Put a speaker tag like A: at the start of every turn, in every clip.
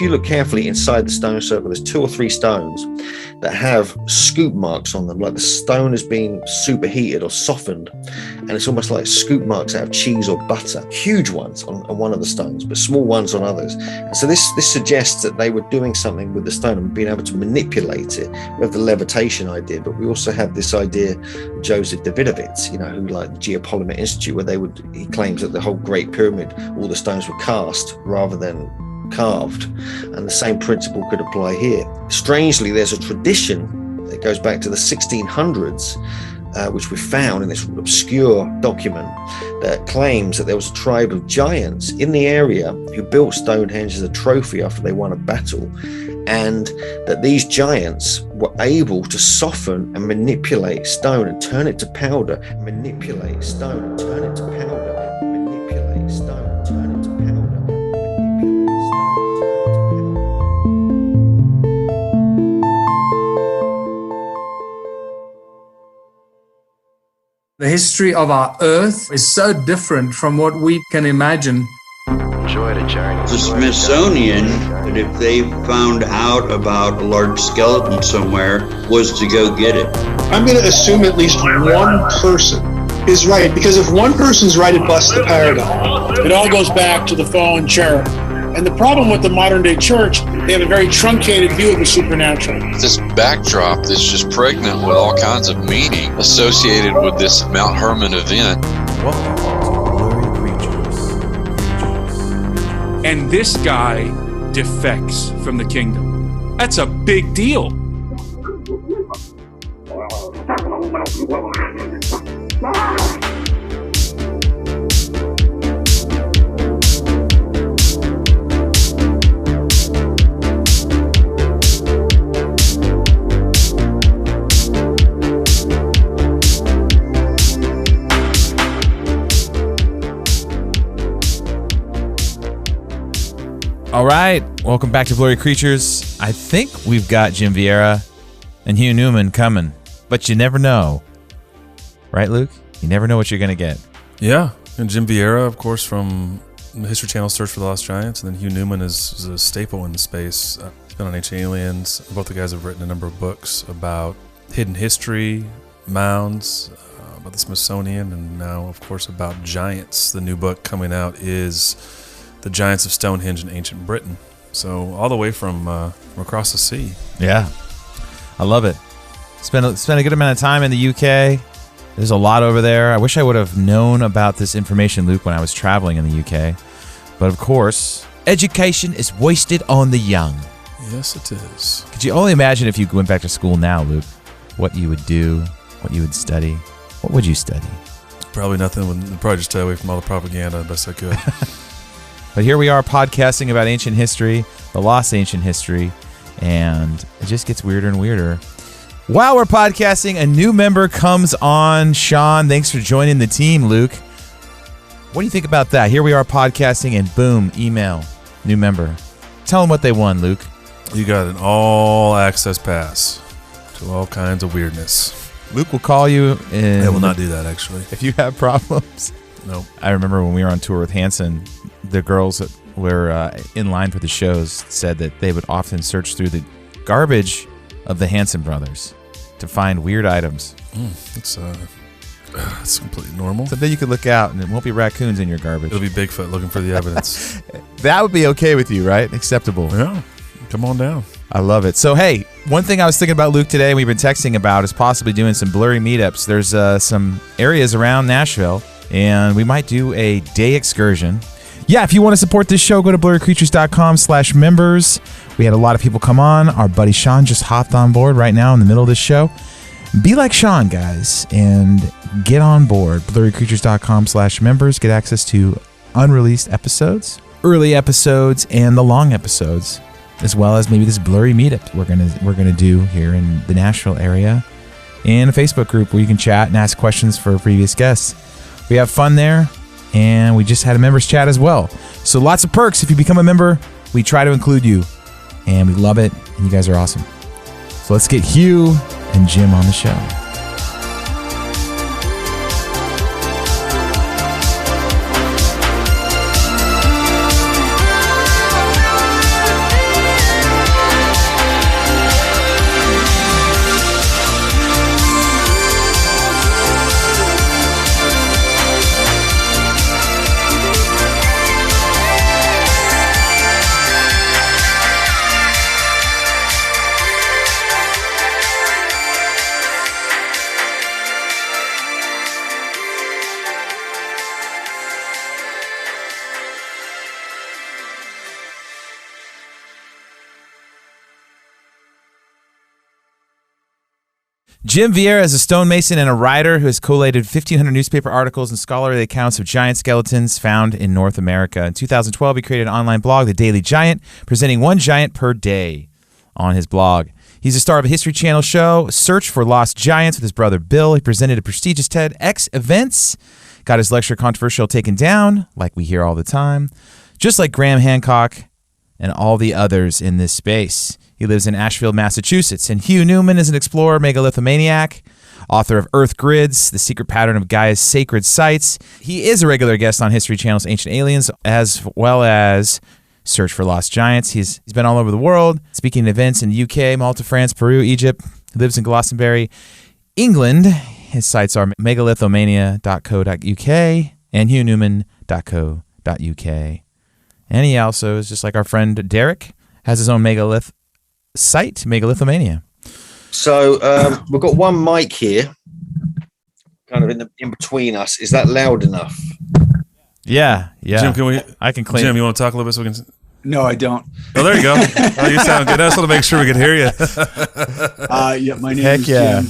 A: if you look carefully inside the stone circle, there's 2 or 3 stones that have scoop marks on them, like the stone has been superheated or softened, and it's almost like scoop marks out of cheese or butter. Huge ones on one of the stones, but small ones on others. And so this suggests that they were doing something with the stone and being able to manipulate it. We have the levitation idea, but we also have this idea of Joseph Davidovitz, who like the Geopolymer Institute, where he claims that the whole Great Pyramid, all the stones were cast rather than carved, and the same principle could apply here. Strangely, there's a tradition that goes back to the 1600s, which we found in this obscure document, that claims that there was a tribe of giants in the area who built Stonehenge as a trophy after they won a battle, and that these giants were able to soften and manipulate stone and turn it to powder, manipulate stone and turn it to powder, manipulate stone and turn it to powder.
B: The history of our Earth is so different from what we can imagine.
C: Enjoy the journey.
D: The Smithsonian, that if they found out about a large skeleton somewhere, was to go get it.
E: I'm going to assume at least one person is right, because if one person's right, it busts the paradigm.
F: It all goes back to the fallen cherub. And the problem with the modern day church, they have a very truncated view of the supernatural.
G: This backdrop that's just pregnant with all kinds of meaning associated with this Mount Hermon event.
H: Welcome to Blurry Creatures.
I: And this guy defects from the kingdom. That's a big deal.
H: All right, welcome back to Blurry Creatures. I think we've got Jim Viera and Hugh Newman coming, but you never know. Right, Luke? You never know what you're going to get.
J: Yeah, and Jim Viera, of course, from the History Channel Search for the Lost Giants, and then Hugh Newman is a staple in the space. He's been on Ancient Aliens. Both the guys have written a number of books about hidden history, mounds, about the Smithsonian, and now, of course, about giants. The new book coming out is The Giants of Stonehenge in Ancient Britain. So all the way from across the sea.
H: Yeah, I love it. Spent a good amount of time in the UK. There's a lot over there. I wish I would have known about this information, Luke, when I was traveling in the UK. But of course, education is wasted on the young.
J: Yes, it is.
H: Could you only imagine if you went back to school now, Luke, what you would do, what you would study? What would you study?
J: Probably nothing. Probably just stay away from all the propaganda best I could.
H: But here we are podcasting about ancient history, the lost ancient history, and it just gets weirder and weirder. While we're podcasting, a new member comes on. Sean, thanks for joining the team, Luke. What do you think about that? Here we are podcasting, and boom, email, new member. Tell them what they won, Luke.
J: You got an all-access pass to all kinds of weirdness.
H: Luke will call you.
J: I will not do that, actually.
H: If you have problems.
J: Nope.
H: I remember when we were on tour with Hanson, the girls that were in line for the shows said that they would often search through the garbage of the Hanson brothers to find weird items.
J: It's completely normal.
H: Someday you could look out and it won't be raccoons in your garbage.
J: It'll be Bigfoot looking for the evidence.
H: That would be okay with you, right? Acceptable.
J: Yeah. Come on down.
H: I love it. So, hey, one thing I was thinking about, Luke, today, and we've been texting about, is possibly doing some blurry meetups. There's some areas around Nashville, and we might do a day excursion. Yeah, if you want to support this show, go to blurrycreatures.com/members. We had a lot of people come on. Our buddy Sean just hopped on board right now in the middle of this show. Be like Sean, guys, and get on board. blurrycreatures.com/members. Get access to unreleased episodes, early episodes, and the long episodes, as well as maybe this blurry meetup we're gonna do here in the Nashville area, and a Facebook group where you can chat and ask questions for previous guests. We have fun there. And we just had a members chat as well. So lots of perks. If you become a member, we try to include you. And we love it. And you guys are awesome. So let's get Hugh and Jim on the show. Jim Viera is a stonemason and a writer who has collated 1,500 newspaper articles and scholarly accounts of giant skeletons found in North America. In 2012, he created an online blog, The Daily Giant, presenting one giant per day on his blog. He's a star of a History Channel show, Search for Lost Giants, with his brother Bill. He presented at prestigious TEDx events, got his lecture controversial taken down, like we hear all the time, just like Graham Hancock and all the others in this space. He lives in Asheville, Massachusetts. And Hugh Newman is an explorer, megalithomaniac, author of Earth Grids, The Secret Pattern of Gaia's Sacred Sites. He is a regular guest on History Channel's Ancient Aliens, as well as Search for Lost Giants. He's been all over the world, speaking at events in the UK, Malta, France, Peru, Egypt. He lives in Glastonbury, England. His sites are megalithomania.co.uk and hughNewman.co.uk. And he also is just like our friend Derek, has his own megalith site, Megalithomania.
A: So we've got one mic here, kind of in between us. Is that loud enough?
H: Yeah.
J: Jim,
H: I can clean.
J: Jim, you want to talk a little bit so we can?
E: No, I don't.
J: Oh, there you go. Oh, you sound good. I just want to make sure we can hear you.
E: Yeah, my name is Jim.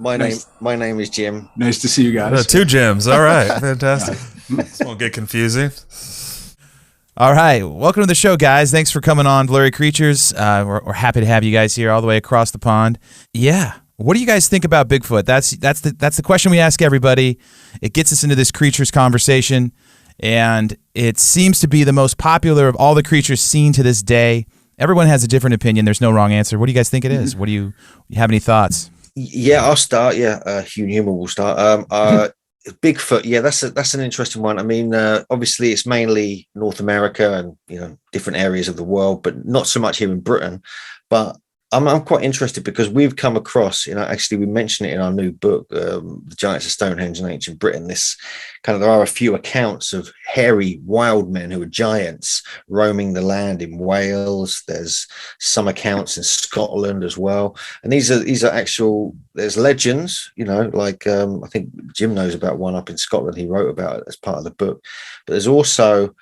A: My name is Jim.
E: Nice to see you guys.
J: Two Jims. All right, fantastic. This won't get confusing.
H: All right, welcome to the show, guys. Thanks for coming on, Blurry Creatures. We're happy to have you guys here all the way across the pond. Yeah, what do you guys think about Bigfoot? That's the question we ask everybody. It gets us into this creatures conversation, and it seems to be the most popular of all the creatures seen to this day. Everyone has a different opinion. There's no wrong answer. What do you guys think it is? What do you have any thoughts?
A: Yeah, I'll start. Yeah, Hugh Newman will start. Bigfoot, yeah, that's an interesting one. I mean, obviously it's mainly North America and different areas of the world, but not so much here in Britain. But I'm quite interested because we've come across, actually we mentioned it in our new book, The Giants of Stonehenge in Ancient Britain. There are a few accounts of hairy wild men who are giants roaming the land in Wales. There's some accounts in Scotland as well. And these are actual, there's legends, I think Jim knows about one up in Scotland. He wrote about it as part of the book. But there's also,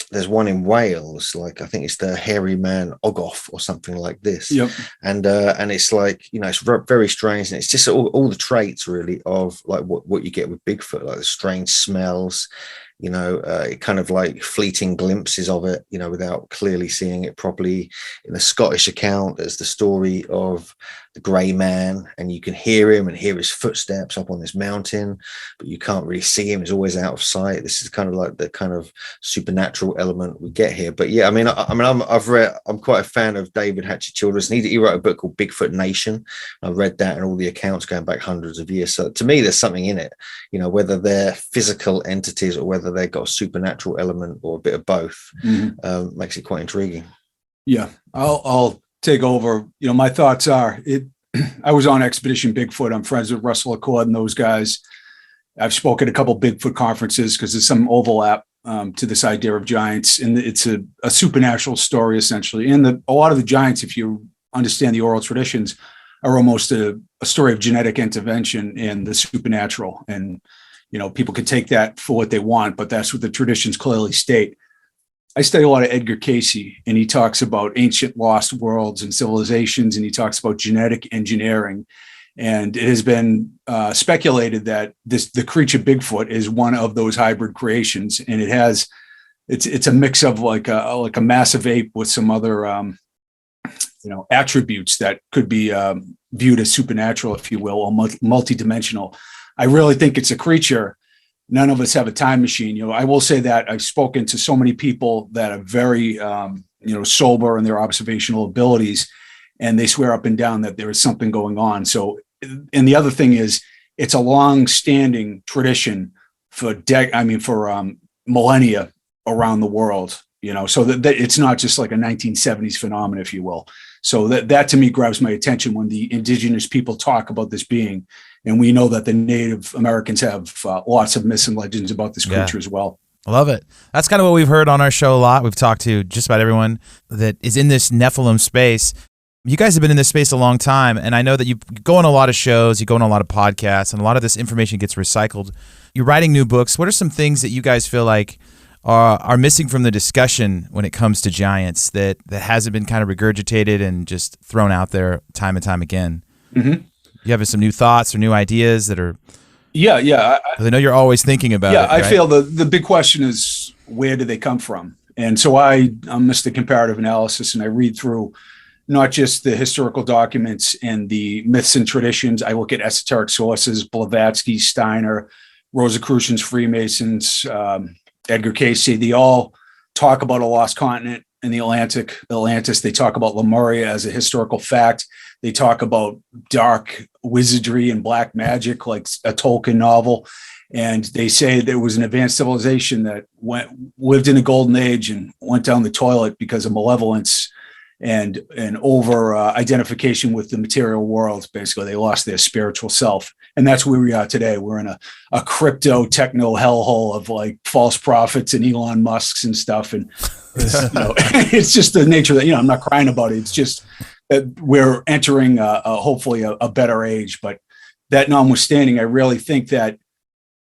A: there's one in Wales, I think it's the hairy man Ogof or something like this.
E: Yep.
A: And it's it's very strange. And it's just all the traits really of what you get with Bigfoot, like the strange smells, kind of like fleeting glimpses of it, without clearly seeing it properly. In the Scottish account, there's the story of the grey man, and you can hear him and hear his footsteps up on this mountain, but you can't really see him. He's always out of sight. This is kind of like the kind of supernatural element we get here. But yeah, I'm quite a fan of David Hatcher Childress, and he wrote a book called Bigfoot Nation. I read that and all the accounts going back hundreds of years. So to me, there's something in it, whether they're physical entities or whether they've got a supernatural element or a bit of both. Makes it quite intriguing.
E: Yeah, I'll take over. My thoughts are I was on Expedition Bigfoot. I'm friends with Russell Accord and those guys. I've spoken at a couple Bigfoot conferences because there's some overlap to this idea of giants, and it's a supernatural story essentially. And a lot of the giants, if you understand the oral traditions, are almost a story of genetic intervention and the supernatural. And people can take that for what they want, but that's what the traditions clearly state. I study a lot of Edgar Cayce, and he talks about ancient lost worlds and civilizations, and he talks about genetic engineering. And it has been speculated that the creature Bigfoot is one of those hybrid creations, and it's a mix of like a massive ape with some other attributes that could be viewed as supernatural, if you will, or multidimensional. I really think it's a creature. None of us have a time machine. I will say that I've spoken to so many people that are very, sober in their observational abilities, and they swear up and down that there is something going on. So, and the other thing is, it's a long-standing tradition for millennia around the world. So that it's not just like a 1970s phenomenon, if you will. So that to me grabs my attention when the indigenous people talk about this being. And we know that the Native Americans have lots of myths and legends about this creature as well.
H: I love it. That's kind of what we've heard on our show a lot. We've talked to just about everyone that is in this Nephilim space. You guys have been in this space a long time, and I know that you go on a lot of shows, you go on a lot of podcasts, and a lot of this information gets recycled. You're writing new books. What are some things that you guys feel like are missing from the discussion when it comes to giants that hasn't been kind of regurgitated and just thrown out there time and time again?
E: Mm-hmm.
H: you have some new thoughts or new ideas that are?
E: Yeah.
H: I know you're always thinking about it.
E: Yeah, I
H: right?
E: feel the big question is, where do they come from? And so I'm Mr. Comparative Analysis, and I read through not just the historical documents and the myths and traditions. I look at esoteric sources, Blavatsky, Steiner, Rosicrucians, Freemasons, Edgar Cayce. They all talk about a lost continent in the Atlantis. They talk about Lemuria as a historical fact. They talk about dark wizardry and black magic, like a Tolkien novel. And they say there was an advanced civilization that lived in a golden age and went down the toilet because of malevolence and over identification with the material world. Basically, they lost their spiritual self. And that's where we are today. We're in a crypto techno hellhole of like false prophets and Elon Musks and stuff. And it's just the nature that, I'm not crying about it. It's just that we're entering hopefully a better age. But that notwithstanding, I really think that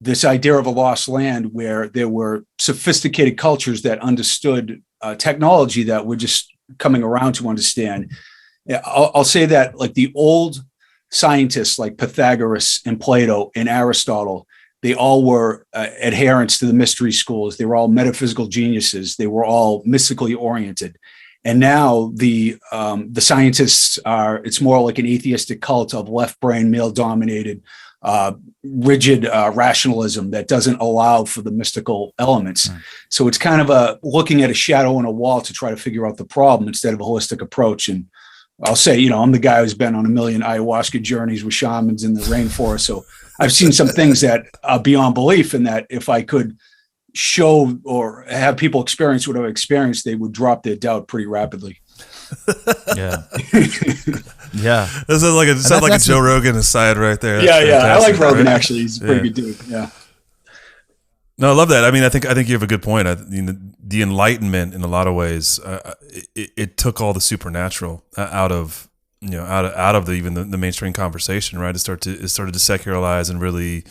E: this idea of a lost land where there were sophisticated cultures that understood technology that we're just coming around to understand. I'll say that, like, the old scientists like Pythagoras and Plato and Aristotle, they all were adherents to the mystery schools. They were all metaphysical geniuses. They were all mystically oriented. And now the scientists it's more like an atheistic cult of left brain, male dominated, rigid rationalism that doesn't allow for the mystical elements. So it's kind of looking at a shadow on a wall to try to figure out the problem instead of a holistic approach. And I'll say, I'm the guy who's been on a million ayahuasca journeys with shamans in the rainforest. So I've seen some things that are beyond belief, and that if I could show or have people experience what I've experienced, they would drop their doubt pretty rapidly.
H: Yeah. Yeah.
J: This is like a Joe Rogan aside right there.
E: Yeah. I like Rogan, actually. He's a pretty good dude. Yeah.
J: No, I love that. I mean, I think you have a good point. The Enlightenment, in a lot of ways, it took all the supernatural out of the mainstream conversation, right? It started to secularize, and really,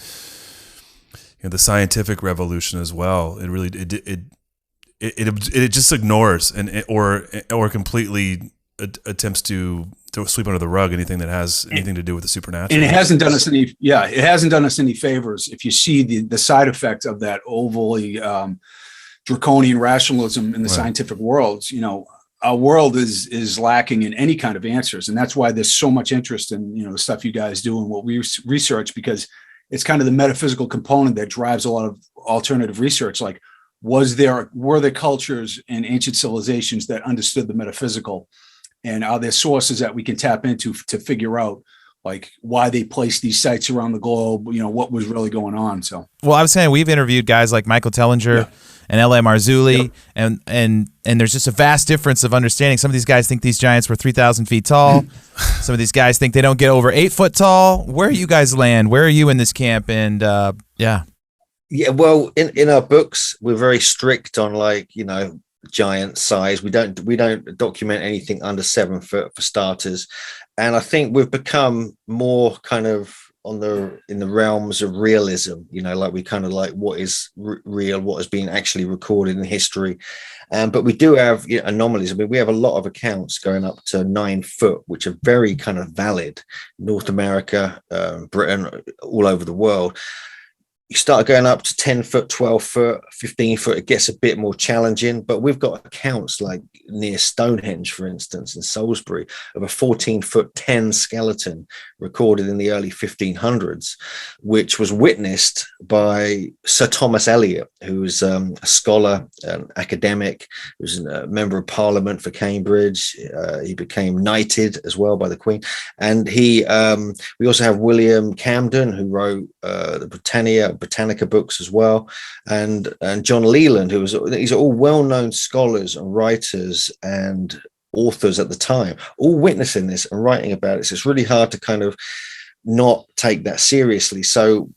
J: the scientific revolution as well. It really it just ignores or completely attempts to sweep under the rug anything that has anything to do with the supernatural.
E: And it hasn't done us any favors. If you see the side effect of that overly draconian rationalism in the scientific world, our world is lacking in any kind of answers. And that's why there's so much interest in, the stuff you guys do and what we research, because it's kind of the metaphysical component that drives a lot of alternative research. Like, were there cultures and ancient civilizations that understood the metaphysical? And are there sources that we can tap into to figure out, like, why they placed these sites around the globe, what was really going on? So,
H: well, I was saying, we've interviewed guys like Michael Tellinger and L.A. Marzulli, and there's just a vast difference of understanding. Some of these guys think these giants were 3,000 feet tall. Some of these guys think they don't get over 8 foot tall. Where you guys land? Where are you in this camp? And yeah,
A: well, in our books, we're very strict on, like, giant size. We don't document anything under 7 foot for starters. And I think we've become more kind of in the realms of realism, like we kind of like what is real, what has been actually recorded in history. But we do have anomalies. I mean, we have a lot of accounts going up to 9 foot, which are very kind of valid. North America, Britain, all over the world. You start going up to 10 foot, 12 foot, 15 foot, it gets a bit more challenging. But we've got accounts like near Stonehenge, for instance, in Salisbury, of a 14 foot 10 skeleton recorded in the early 1500s, which was witnessed by Sir Thomas Eliot, who was a scholar, an academic, who was a member of Parliament for Cambridge. He became knighted as well by the Queen. And we also have William Camden, who wrote the Britannica books as well, and John Leland, these are all well-known scholars and writers and authors at the time, all witnessing this and writing about it. So it's really hard to kind of not take that seriously. So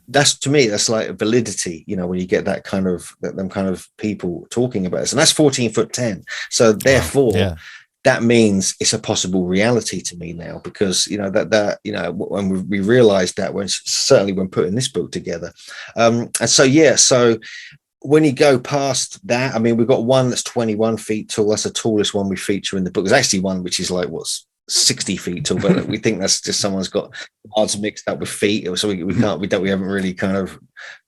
A: that's, to me, that's like a validity, when you get that kind of them kind of people talking about this, and that's 14 foot 10. So therefore, that means it's a possible reality to me now, because when we realized that, certainly when putting this book together, and so when you go past that, I mean, we've got one that's 21 feet tall. That's the tallest one we feature in the book. There's actually one which is like 60 feet tall, but we think that's just someone's got odds mixed up with feet, so we haven't really kind of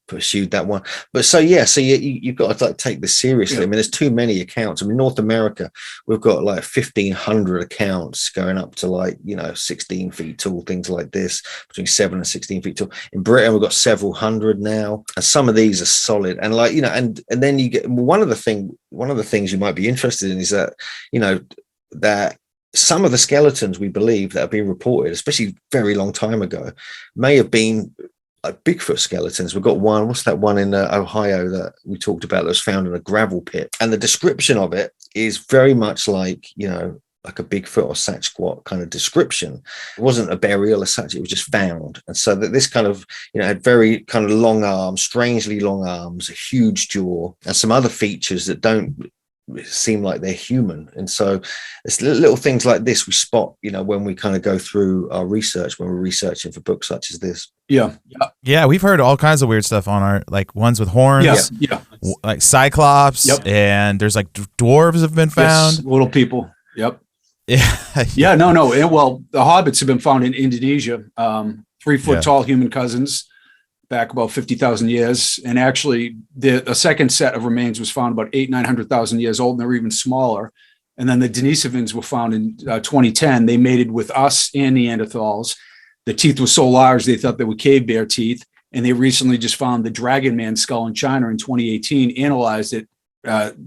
A: pursued that one. But so you've got to like take this seriously. I mean, there's too many accounts. I mean, North America, we've got like 1,500 accounts going up to like 16 feet tall, things like this, between 7 and 16 feet tall. In Britain, we've got several hundred now, and some of these are solid. And like and then you get one of the things you might be interested in is that that some of the skeletons we believe that have been reported, especially very long time ago, may have been like Bigfoot skeletons. We've got one, what's that one in Ohio that we talked about that was found in a gravel pit, and the description of it is very much like like a Bigfoot or Sasquatch kind of description. It wasn't a burial as such, it was just found. And so that this kind of had very kind of long arms, strangely long arms, a huge jaw, and some other features that don't seem like they're human. And so it's little things like this we spot when we kind of go through our research, when we're researching for books such as this.
H: Yeah, we've heard all kinds of weird stuff on our, like ones with horns, like cyclops, and there's like dwarves have been found,
E: little people.
H: No.
E: Well, the hobbits have been found in Indonesia, 3 foot tall human cousins back about 50,000 years. And actually a second set of remains was found about 900,000 years old, and they're even smaller. And then the Denisovans were found in 2010. They mated with us and Neanderthals. The teeth were so large, they thought they were cave bear teeth. And they recently just found the Dragon Man skull in China in 2018, analyzed it,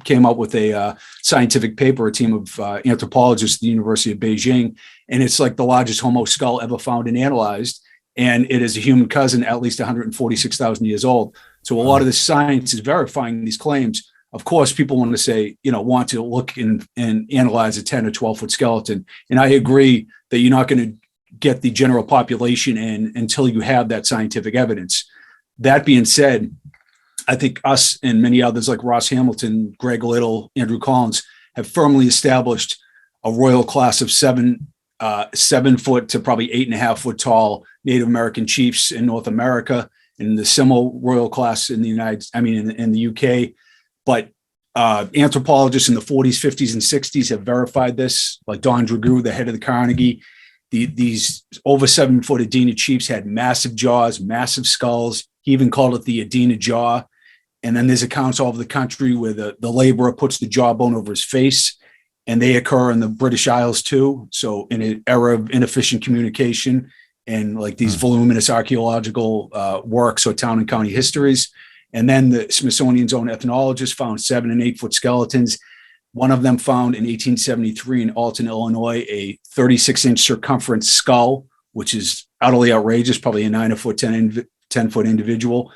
E: came up with a scientific paper, a team of anthropologists at the University of Beijing. And it's like the largest Homo skull ever found and analyzed. And it is a human cousin, at least 146,000 years old. So a lot of the science is verifying these claims. Of course, people want to say, want to look and analyze a 10 or 12 foot skeleton. And I agree that you're not going to get the general population in until you have that scientific evidence. That being said, I think us and many others like Ross Hamilton, Greg Little, Andrew Collins have firmly established a royal class of 7 foot to probably 8.5 foot tall Native American chiefs in North America, and the similar royal class in the in the UK. But anthropologists in the 40s, 50s, and 60s have verified this, like Don Dragoo, the head of the Carnegie. These over 7 foot Adena chiefs had massive jaws, massive skulls. He even called it the Adena jaw. And then there's accounts all over the country where the laborer puts the jawbone over his face, and they occur in the British Isles too. So in an era of inefficient communication and like these voluminous archaeological works or town and county histories. And then the Smithsonian's own ethnologists found 7 and 8 foot skeletons. One of them found in 1873 in Alton, Illinois, a 36-inch circumference skull, which is utterly outrageous, probably a 9 foot 10 foot individual.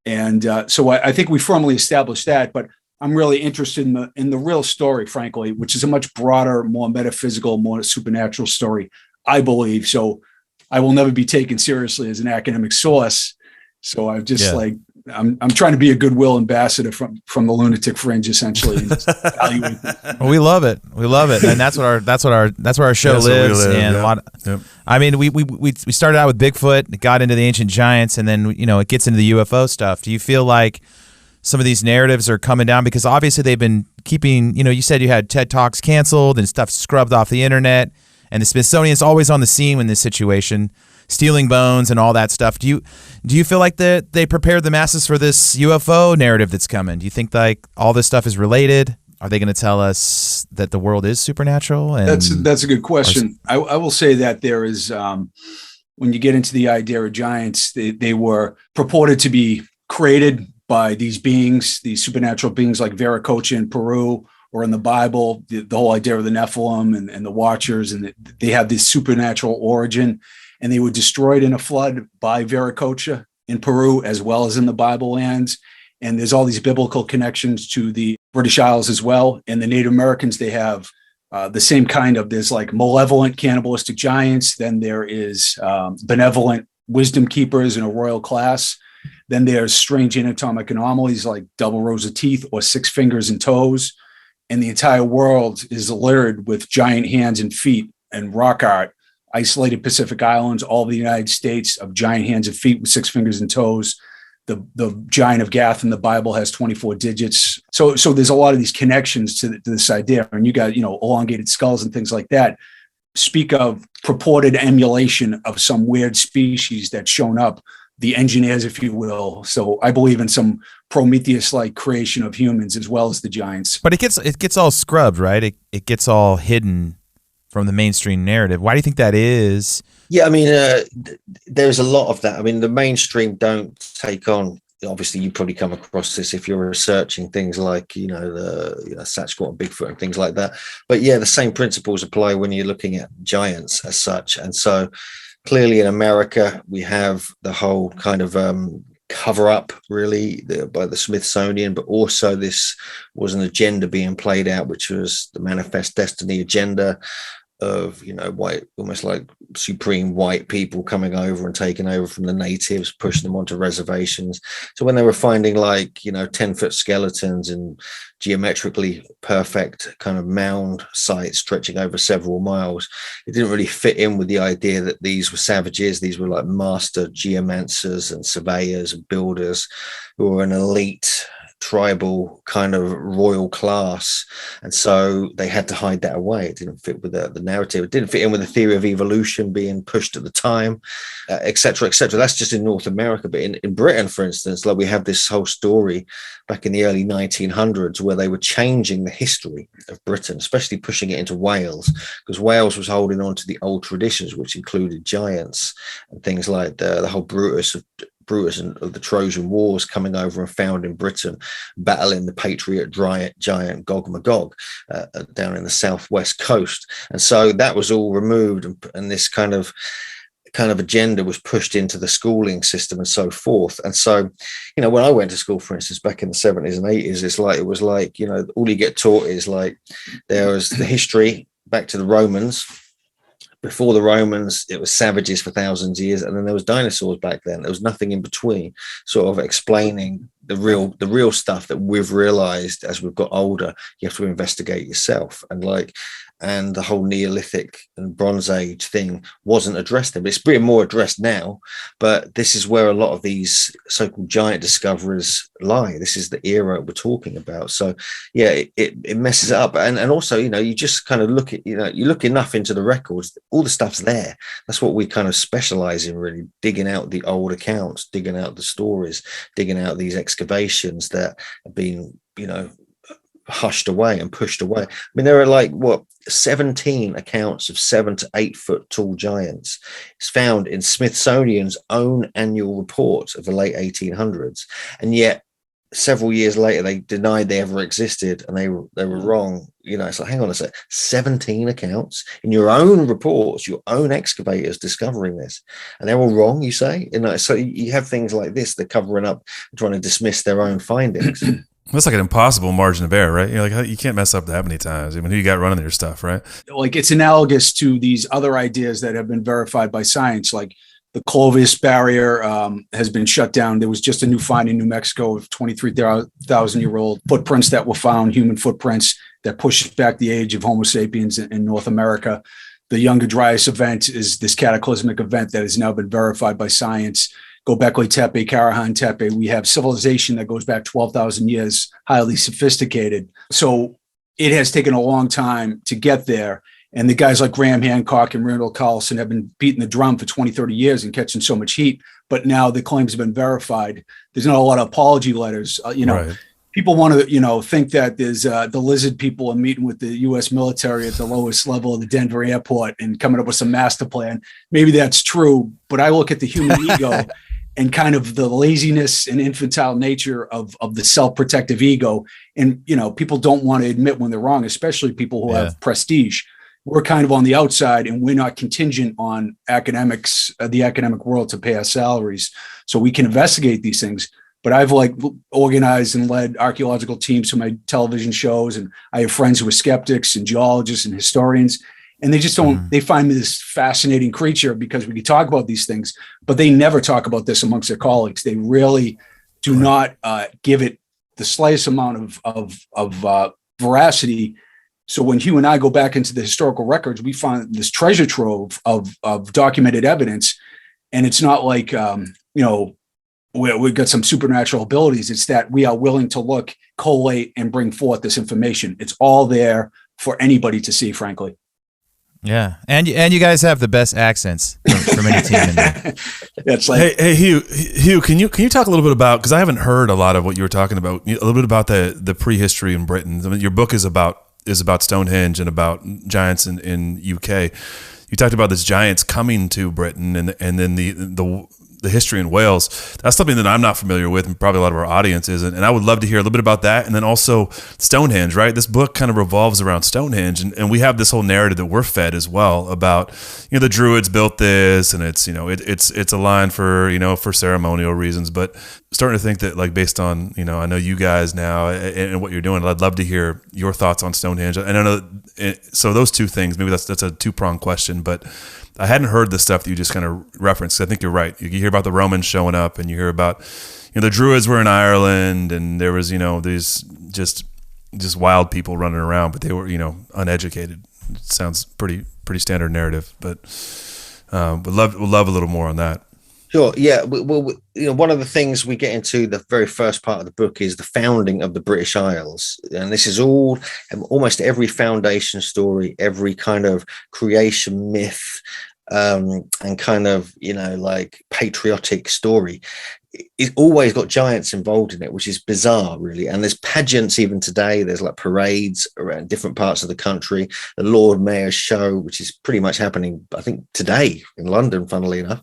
E: And so I think we firmly established that, but I'm really interested in the real story, frankly, which is a much broader, more metaphysical, more supernatural story, I believe. So I will never be taken seriously as an academic source. So I've just I'm trying to be a goodwill ambassador from the lunatic fringe, essentially. And
H: well, we love it. We love it, and that's where our show lives. And a lot. I mean, we started out with Bigfoot, got into the ancient giants, and then it gets into the UFO stuff. Do you feel like some of these narratives are coming down because obviously they've been keeping? You said you had TED Talks canceled and stuff scrubbed off the internet, and the Smithsonian's always on the scene in this situation, stealing bones and all that stuff. Do you feel like that they prepared the masses for this UFO narrative that's coming? Do you think like all this stuff is related? Are they going to tell us that the world is supernatural? And
E: that's a good question. I will say that there is, when you get into the idea of giants, they were purported to be created by these beings, these supernatural beings like Viera in Peru, or in the Bible, the whole idea of the Nephilim and the Watchers, and they have this supernatural origin. And they were destroyed in a flood by Vieira in Peru, as well as in the Bible lands. And there's all these biblical connections to the British Isles as well. And the Native Americans, they have the same kind of, there's like malevolent cannibalistic giants. Then there is benevolent wisdom keepers in a royal class. Then there's strange anatomic anomalies like double rows of teeth or 6 fingers and toes. And the entire world is littered with giant hands and feet and rock art. Isolated Pacific Islands, all of the United States, of giant hands and feet with 6 fingers and toes. The giant of Gath in the Bible has 24 digits. So there's a lot of these connections to this idea. And you got, elongated skulls and things like that. speak of purported emulation of some weird species that's shown up, the engineers, if you will. So I believe in some Prometheus-like creation of humans as well as the giants.
H: But it gets all scrubbed, right? It gets all hidden from the mainstream narrative. Why do you think that is?
A: Yeah, I mean, there's a lot of that. I mean, the mainstream don't take on. Obviously, you probably come across this if you're researching things like, Sasquatch and Bigfoot and things like that. But yeah, the same principles apply when you're looking at giants as such. And so clearly in America, we have the whole kind of cover up really by the Smithsonian, but also this was an agenda being played out, which was the Manifest Destiny agenda of, white, almost like supreme white people coming over and taking over from the natives, pushing them onto reservations. So when they were finding 10-foot skeletons and geometrically perfect kind of mound sites stretching over several miles, it didn't really fit in with the idea that these were savages. These were like master geomancers and surveyors and builders who were an elite tribal kind of royal class, and so they had to hide that away. It didn't fit with the narrative. It didn't fit in with the theory of evolution being pushed at the time, etc., etc. That's just in North America. But in Britain, for instance, we have this whole story back in the early 1900s where they were changing the history of Britain, especially pushing it into Wales, because Wales was holding on to the old traditions, which included giants and things like the whole Brutus and of the Trojan Wars coming over and founding Britain, battling the patriot giant Gog Magog down in the southwest coast. And so that was all removed, and this kind of agenda was pushed into the schooling system and so forth. And so, when I went to school, for instance, back in the 70s and 80s, it was like, all you get taught is there was the history back to the Romans. Before the Romans, it was savages for thousands of years, and then there was dinosaurs back then. There was nothing in between, sort of explaining the real stuff that we've realized as we've got older. You have to investigate yourself, and the whole Neolithic and Bronze Age thing wasn't addressed then. But it's being more addressed now. But this is where a lot of these so-called giant discoveries lie. This is the era we're talking about. So yeah, it messes it up. And also, you just kind of look at, you look enough into the records, all the stuff's there. That's what we kind of specialize in, really, digging out the old accounts, digging out the stories, digging out these excavations that have been, hushed away and pushed away. I mean, there are 17 accounts of 7 to 8 foot tall giants. It's found in Smithsonian's own annual report of the late 1800s, and yet several years later they denied they ever existed, and they were wrong. It's like, hang on a sec, 17 accounts in your own reports, your own excavators discovering this, and they're all wrong, you say? So you have things like this, they're covering up, trying to dismiss their own findings.
J: That's like an impossible margin of error, right? You can't mess up that many times. I mean, who you got running your stuff, right?
E: It's analogous to these other ideas that have been verified by science, like the Clovis barrier has been shut down. There was just a new find in New Mexico of 23,000-year-old footprints that were found, human footprints that pushed back the age of Homo sapiens in North America. The Younger Dryas event is this cataclysmic event that has now been verified by science. Göbekli Tepe, Karahan Tepe, we have civilization that goes back 12,000 years, highly sophisticated. So it has taken a long time to get there. And the guys like Graham Hancock and Randall Carlson have been beating the drum for 20, 30 years and catching so much heat. But now the claims have been verified. There's not a lot of apology letters. Right. People want to, think that there's the lizard people are meeting with the U.S. military at the lowest level of the Denver airport and coming up with some master plan. Maybe that's true, but I look at the human ego and kind of the laziness and infantile nature of the self-protective ego. And, people don't want to admit when they're wrong, especially people who have prestige. We're kind of on the outside, and we're not contingent on academics, the academic world, to pay our salaries. So we can investigate these things. But I've organized and led archaeological teams for my television shows. And I have friends who are skeptics and geologists and historians. And they just don't, they find me this fascinating creature because we can talk about these things, but they never talk about this amongst their colleagues. They really do not give it the slightest amount of veracity. So when Hugh and I go back into the historical records, we find this treasure trove of documented evidence. And it's not like, we've got some supernatural abilities. It's that we are willing to look, collate, and bring forth this information. It's all there for anybody to see, frankly.
H: Yeah, and you guys have the best accents from any team in there.
E: It's like,
J: hey, Hugh, can you talk a little bit about, because I haven't heard a lot of what you were talking about, a little bit about the prehistory in Britain. I mean, your book is about Stonehenge and about giants in UK. You talked about these giants coming to Britain, and then the history in Wales. That's something that I'm not familiar with, and probably a lot of our audience isn't. And I would love to hear a little bit about that. And then also Stonehenge, right? This book kind of revolves around Stonehenge, and we have this whole narrative that we're fed as well about, the Druids built this, and it's, it's a line for, for ceremonial reasons. But starting to think that, like, based on, I know you guys now and what you're doing, I'd love to hear your thoughts on Stonehenge. And I know, so those two things, maybe that's a two-pronged question, but I hadn't heard the stuff that you just kind of referenced. I think you're right. You hear about the Romans showing up, and you hear about, the Druids were in Ireland, and there was, these just wild people running around, but they were, uneducated. It sounds pretty standard narrative, but would love a little more on that.
A: Sure. Yeah. Well, one of the things we get into the very first part of the book is the founding of the British Isles. And this is almost every foundation story, every kind of creation myth, and kind of, like patriotic story. It's always got giants involved in it, which is bizarre, really. And there's pageants even today. There's like parades around different parts of the country. The Lord Mayor's show, which is pretty much happening, I think, today in London, funnily enough,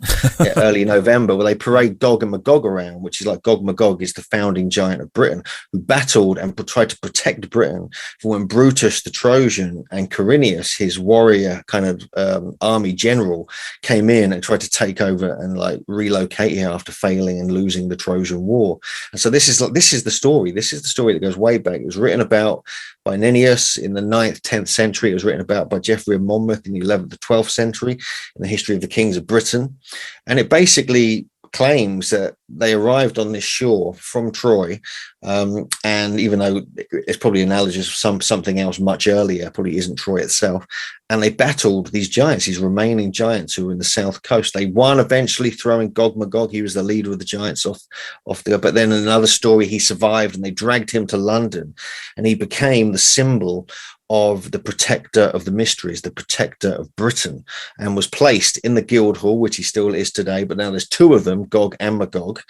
A: early November, where they parade Gog and Magog around, which is like Gog Magog is the founding giant of Britain, who battled and tried to protect Britain for when Brutus the Trojan and Quirinius, his warrior kind of army general, came in and tried to take over and like relocate here after failing and losing the Trojan War. And so this is the story. This is the story that goes way back. It was written about by Nennius in the 9th, 10th century. It was written about by Geoffrey of Monmouth in the 11th, the 12th century in the history of the kings of Britain. And it basically claims that they arrived on this shore from Troy, and even though it's probably analogous of something else much earlier, probably isn't Troy itself, and they battled these giants, these remaining giants who were in the south coast. They won eventually, throwing Gog Magog. He was the leader of the giants but then in another story he survived, and they dragged him to London, and he became the symbol of the protector of the mysteries, the protector of Britain, and was placed in the Guildhall, which he still is today. But now there's two of them, Gog and Magog.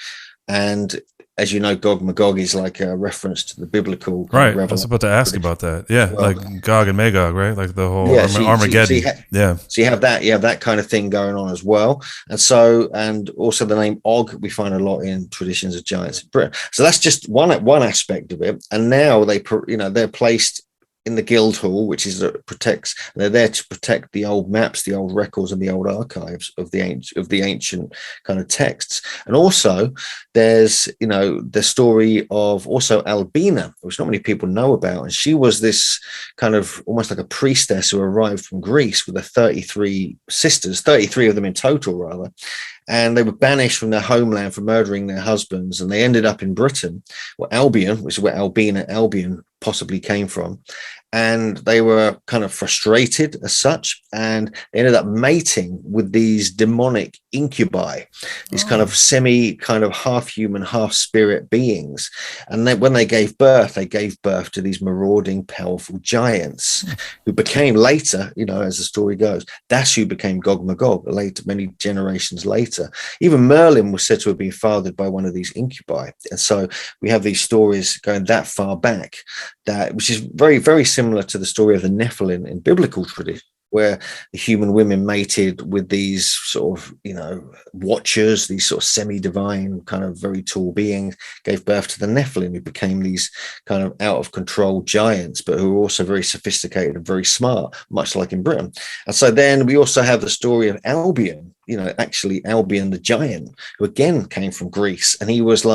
A: And as you know, Gog Magog is like a reference to the biblical.
J: Right. I was about to ask about that. Yeah. Well, like Gog and Magog, right? Like the whole Armageddon.
A: So you have that kind of thing going on as well. And also the name Og, we find a lot in traditions of giants in Britain. So that's just one aspect of it. And now they're placed in the Guildhall, which is they're there to protect the old maps, the old records, and the old archives of the ancient kind of texts. And also there's the story of also Albina, which not many people know about, and she was this kind of almost like a priestess who arrived from Greece with her 33 sisters, 33 of them in total rather. And they were banished from their homeland for murdering their husbands, and they ended up in Britain, or Albion, which is where Albion possibly came from. And they were kind of frustrated as such, and they ended up mating with these demonic incubi, these kind of half human, half spirit beings. And then when they gave birth to these marauding, powerful giants who became later, as the story goes, that's who became Gog Magog later, many generations later. Even Merlin was said to have been fathered by one of these incubi. And so we have these stories going that far back, which is very, very similar to the story of the Nephilim in biblical tradition, where the human women mated with these sort of, watchers, these sort of semi-divine kind of very tall beings, gave birth to the Nephilim, who became these kind of out of control giants, but who were also very sophisticated and very smart, much like in Britain. And so then we also have the story of Albion, actually Albion the giant, who again came from Greece, and he was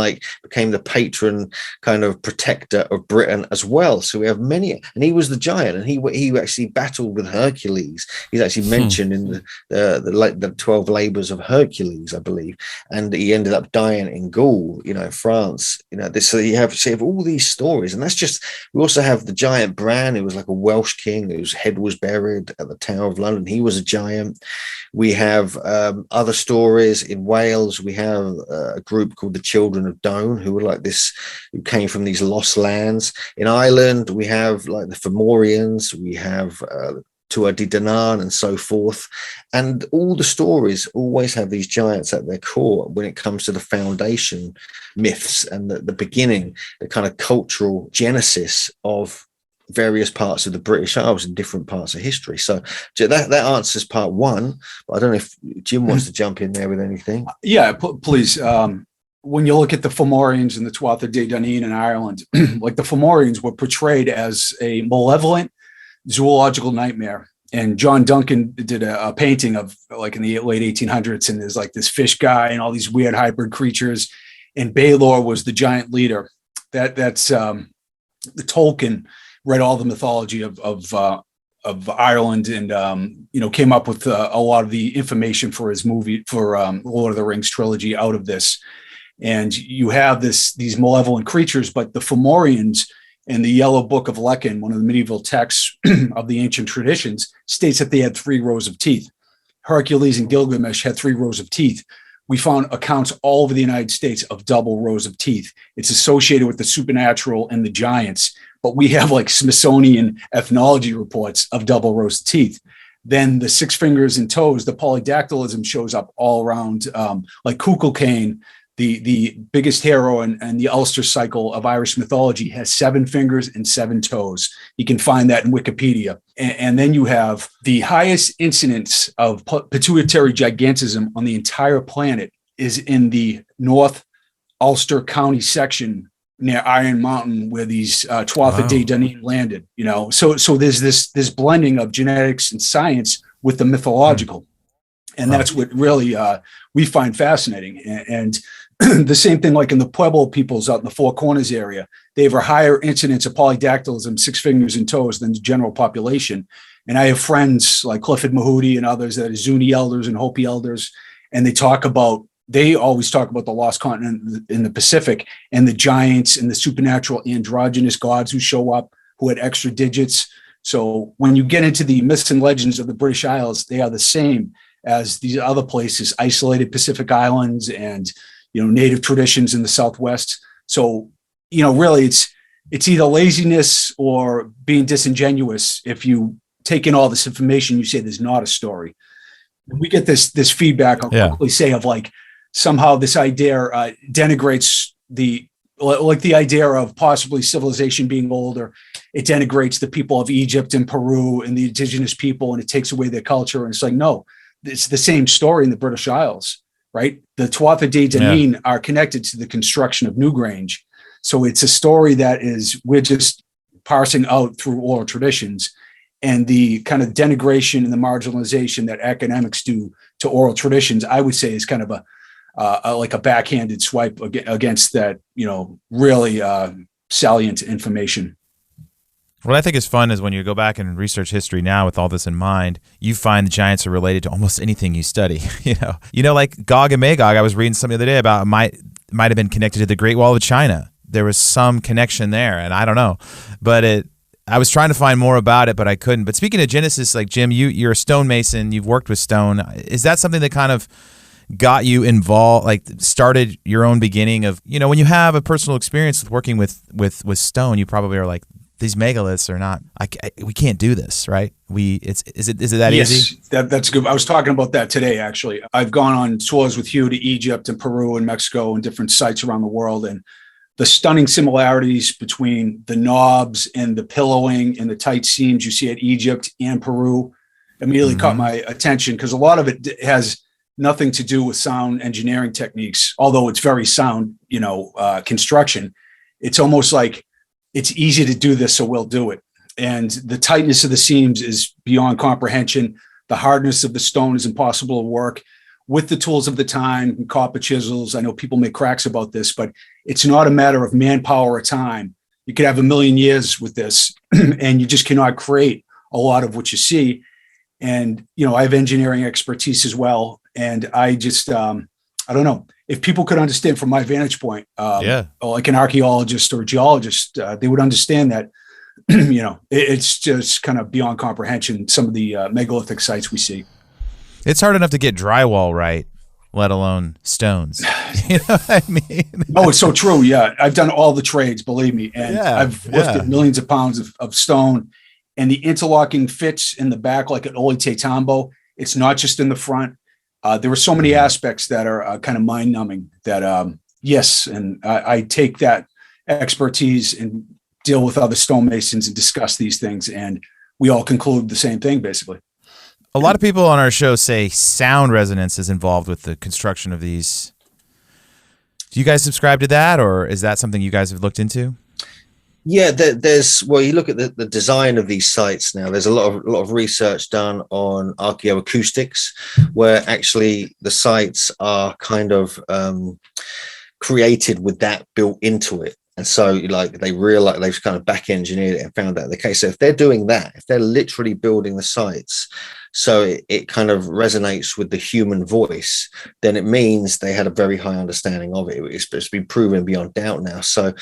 A: became the patron kind of protector of Britain as well. So we have many, and he was the giant, and he actually battled with Hercules. He's actually mentioned in the 12 labors of Hercules, I believe, and he ended up dying in Gaul, France. So you have all these stories, and that's just. We also have the giant Bran, who was like a Welsh king whose head was buried at the Tower of London. He was a giant. We have other stories in Wales. We have a group called the Children of Down, who were who came from these lost lands. In Ireland, we have like the Fomorians. We have Tuatha Dé Danann and so forth. And all the stories always have these giants at their core when it comes to the foundation myths and the beginning, the kind of cultural genesis of various parts of the British Isles in different parts of history. So that answers part one. But I don't know if Jim wants to jump in there with anything.
E: Yeah, please. When you look at the Fomorians and the Tuatha Dé Danann in Ireland, like the Fomorians were portrayed as a malevolent zoological nightmare. And John Duncan did a painting of like in the late 1800s, and there's like this fish guy and all these weird hybrid creatures. And Baylor was the giant leader. That's the Tolkien read all the mythology of Ireland and came up with a lot of the information for his movie for Lord of the Rings trilogy out of this. And you have these malevolent creatures, but the Fomorians in the Yellow Book of Lecan, one of the medieval texts of the ancient traditions, states that they had 3 rows of teeth. Hercules and Gilgamesh had 3 rows of teeth. We found accounts all over the United States of double rows of teeth. It's associated with the supernatural and the giants, but we have like Smithsonian ethnology reports of double rows of teeth. Then the 6 fingers and toes, the polydactylism shows up all around, like Kukulkane, the biggest hero and the Ulster cycle of Irish mythology, has 7 fingers and 7 toes. You can find that in Wikipedia. And then you have the highest incidence of pituitary gigantism on the entire planet is in the North Ulster County section near Iron Mountain, where these Tuatha Dé Danann landed. So there's this blending of genetics and science with the mythological. And that's what really we find fascinating. And the same thing, like in the Pueblo peoples out in the Four Corners area, they have a higher incidence of polydactylism, 6 fingers and toes, than the general population. And I have friends like Clifford Mahooty and others that are Zuni elders and Hopi elders, and they always talk about the lost continent in the Pacific and the giants and the supernatural androgynous gods who show up, who had extra digits. So when you get into the myths and legends of the British Isles, they are the same as these other places, isolated Pacific islands and native traditions in the Southwest. So, really it's either laziness or being disingenuous if you take in all this information, you say there's not a story. We get this feedback, I'll quickly say, of like somehow this idea denigrates the idea of possibly civilization being older. It denigrates the people of Egypt and Peru and the indigenous people, and it takes away their culture. And it's like, no, it's the same story in the British Isles. Right? The Tuatha Dé Danann are connected to the construction of Newgrange. So it's a story that we're just parsing out through oral traditions, and the kind of denigration and the marginalization that academics do to oral traditions, I would say, is kind of like a backhanded swipe against that, really salient information.
H: What I think is fun is when you go back and research history now with all this in mind, you find the giants are related to almost anything you study. Like Gog and Magog, I was reading something the other day about might have been connected to the Great Wall of China. There was some connection there, and I don't know. But I was trying to find more about it, but I couldn't. But speaking of Genesis, like Jim, you're a stonemason, you've worked with stone. Is that something that kind of got you involved, like started your own beginning of, when you have a personal experience with working with stone, you probably are like, these megaliths are not. We can't do this, right? Is it that easy?
E: Yes, that's good. I was talking about that today. Actually, I've gone on tours with Hugh to Egypt and Peru and Mexico and different sites around the world, and the stunning similarities between the knobs and the pillowing and the tight seams you see at Egypt and Peru immediately caught my attention, because a lot of it has nothing to do with sound engineering techniques, although it's very sound, construction. It's almost like, it's easy to do this, so we'll do it. And the tightness of the seams is beyond comprehension. The hardness of the stone is impossible to work with the tools of the time, copper chisels. I know people make cracks about this, but it's not a matter of manpower or time. You could have 1 million years with this, and you just cannot create a lot of what you see. And, I have engineering expertise as well. And I just, I don't know. If people could understand from my vantage point, like an archaeologist or a geologist, they would understand that, it's just kind of beyond comprehension, some of the megalithic sites we see.
H: It's hard enough to get drywall right, let alone stones. You know what I mean?
E: Oh, it's so true. Yeah. I've done all the trades, believe me. And I've lifted millions of pounds of stone. and the interlocking fits in the back like an Ole Te Tambo. It's not just in the front. There were so many aspects that are kind of mind numbing that, yes. And I take that expertise and deal with other stonemasons and discuss these things. And we all conclude the same thing, basically.
H: A lot of people on our show say sound resonance is involved with the construction of these. Do you guys subscribe to that, or is that something you guys have looked into?
A: Yeah, you look at the design of these sites now. There's a lot of research done on archaeoacoustics, where actually the sites are kind of created with that built into it. And so, like, they realize they've kind of back engineered it and found that the case. So if they're doing that, if they're literally building the sites, so it kind of resonates with the human voice, then it means they had a very high understanding of it. It's been proven beyond doubt now. So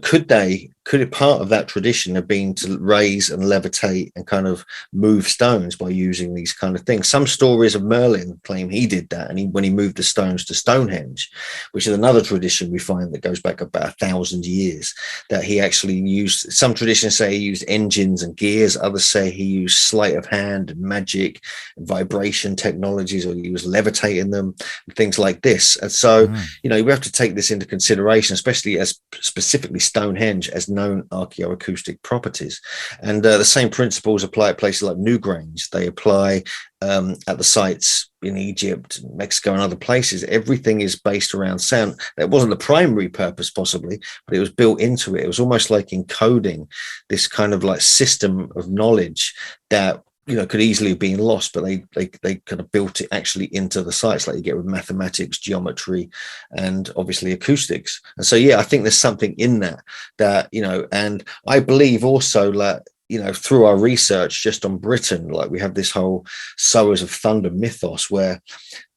A: could it part of that tradition have been to raise and levitate and kind of move stones by using these kind of things? Some stories of Merlin claim he did that, and when he moved the stones to Stonehenge, which is another tradition we find that goes back about 1,000 years, that he actually used. Some traditions say he used engines and gears. Others say he used sleight of hand and magic and vibration technologies, or he was levitating them and things like this. And so, you have to take this into consideration, especially as specifically Stonehenge as known archaeoacoustic properties. And the same principles apply at places like Newgrange. They apply at the sites in Egypt, Mexico, and other places. Everything is based around sound. That wasn't the primary purpose, possibly, but it was built into it. It was almost like encoding this kind of like system of knowledge that could easily have been lost, but they kind of built it actually into the sites, like you get with mathematics, geometry, and obviously acoustics. And so, I think there's something in that, and I believe also that, through our research just on Britain, like we have this whole Sowers of Thunder mythos where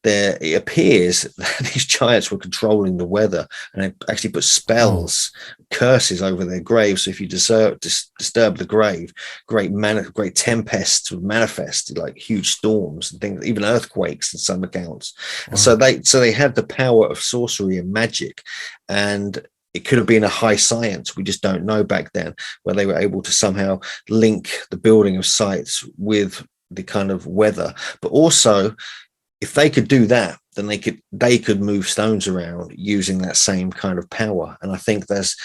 A: it appears that these giants were controlling the weather, and they actually put spells, curses over their graves. So if you disturb the grave, great tempests would manifest, like huge storms and things, even earthquakes in some accounts. And so they had the power of sorcery and magic, and it could have been a high science, we just don't know back then, where they were able to somehow link the building of sites with the kind of weather. But also, if they could do that, then they could move stones around using that same kind of power. And I think there's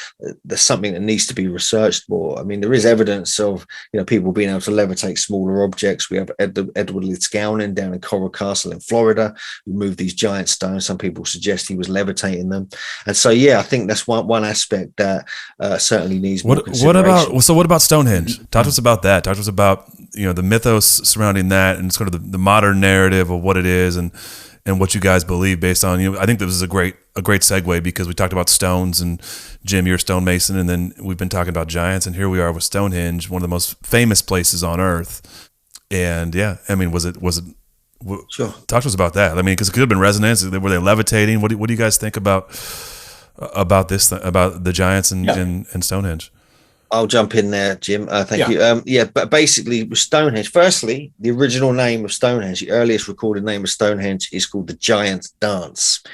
A: something that needs to be researched more. I mean, there is evidence of people being able to levitate smaller objects. We have Edward Litzgaunen down in Coral Castle in Florida who moved these giant stones. Some people suggest he was levitating them. And so I think that's one aspect that certainly needs more consideration.
J: What about Stonehenge? Talk to us about that. Talk to us about the mythos surrounding that and sort of the modern narrative of what it is and what you guys believe based on, I think this is a great segue, because we talked about stones, and Jim, you're a stonemason, and then we've been talking about giants, and here we are with Stonehenge, one of the most famous places on earth. And I mean, was it sure. Talk to us about that. I mean, because it could have been resonance. Were they levitating? What do you guys think about this, about the giants and Stonehenge?
A: I'll jump in there, Jim. Thank you. But basically, with Stonehenge, firstly, the original name of Stonehenge, the earliest recorded name of Stonehenge, is called the Giant's Dance.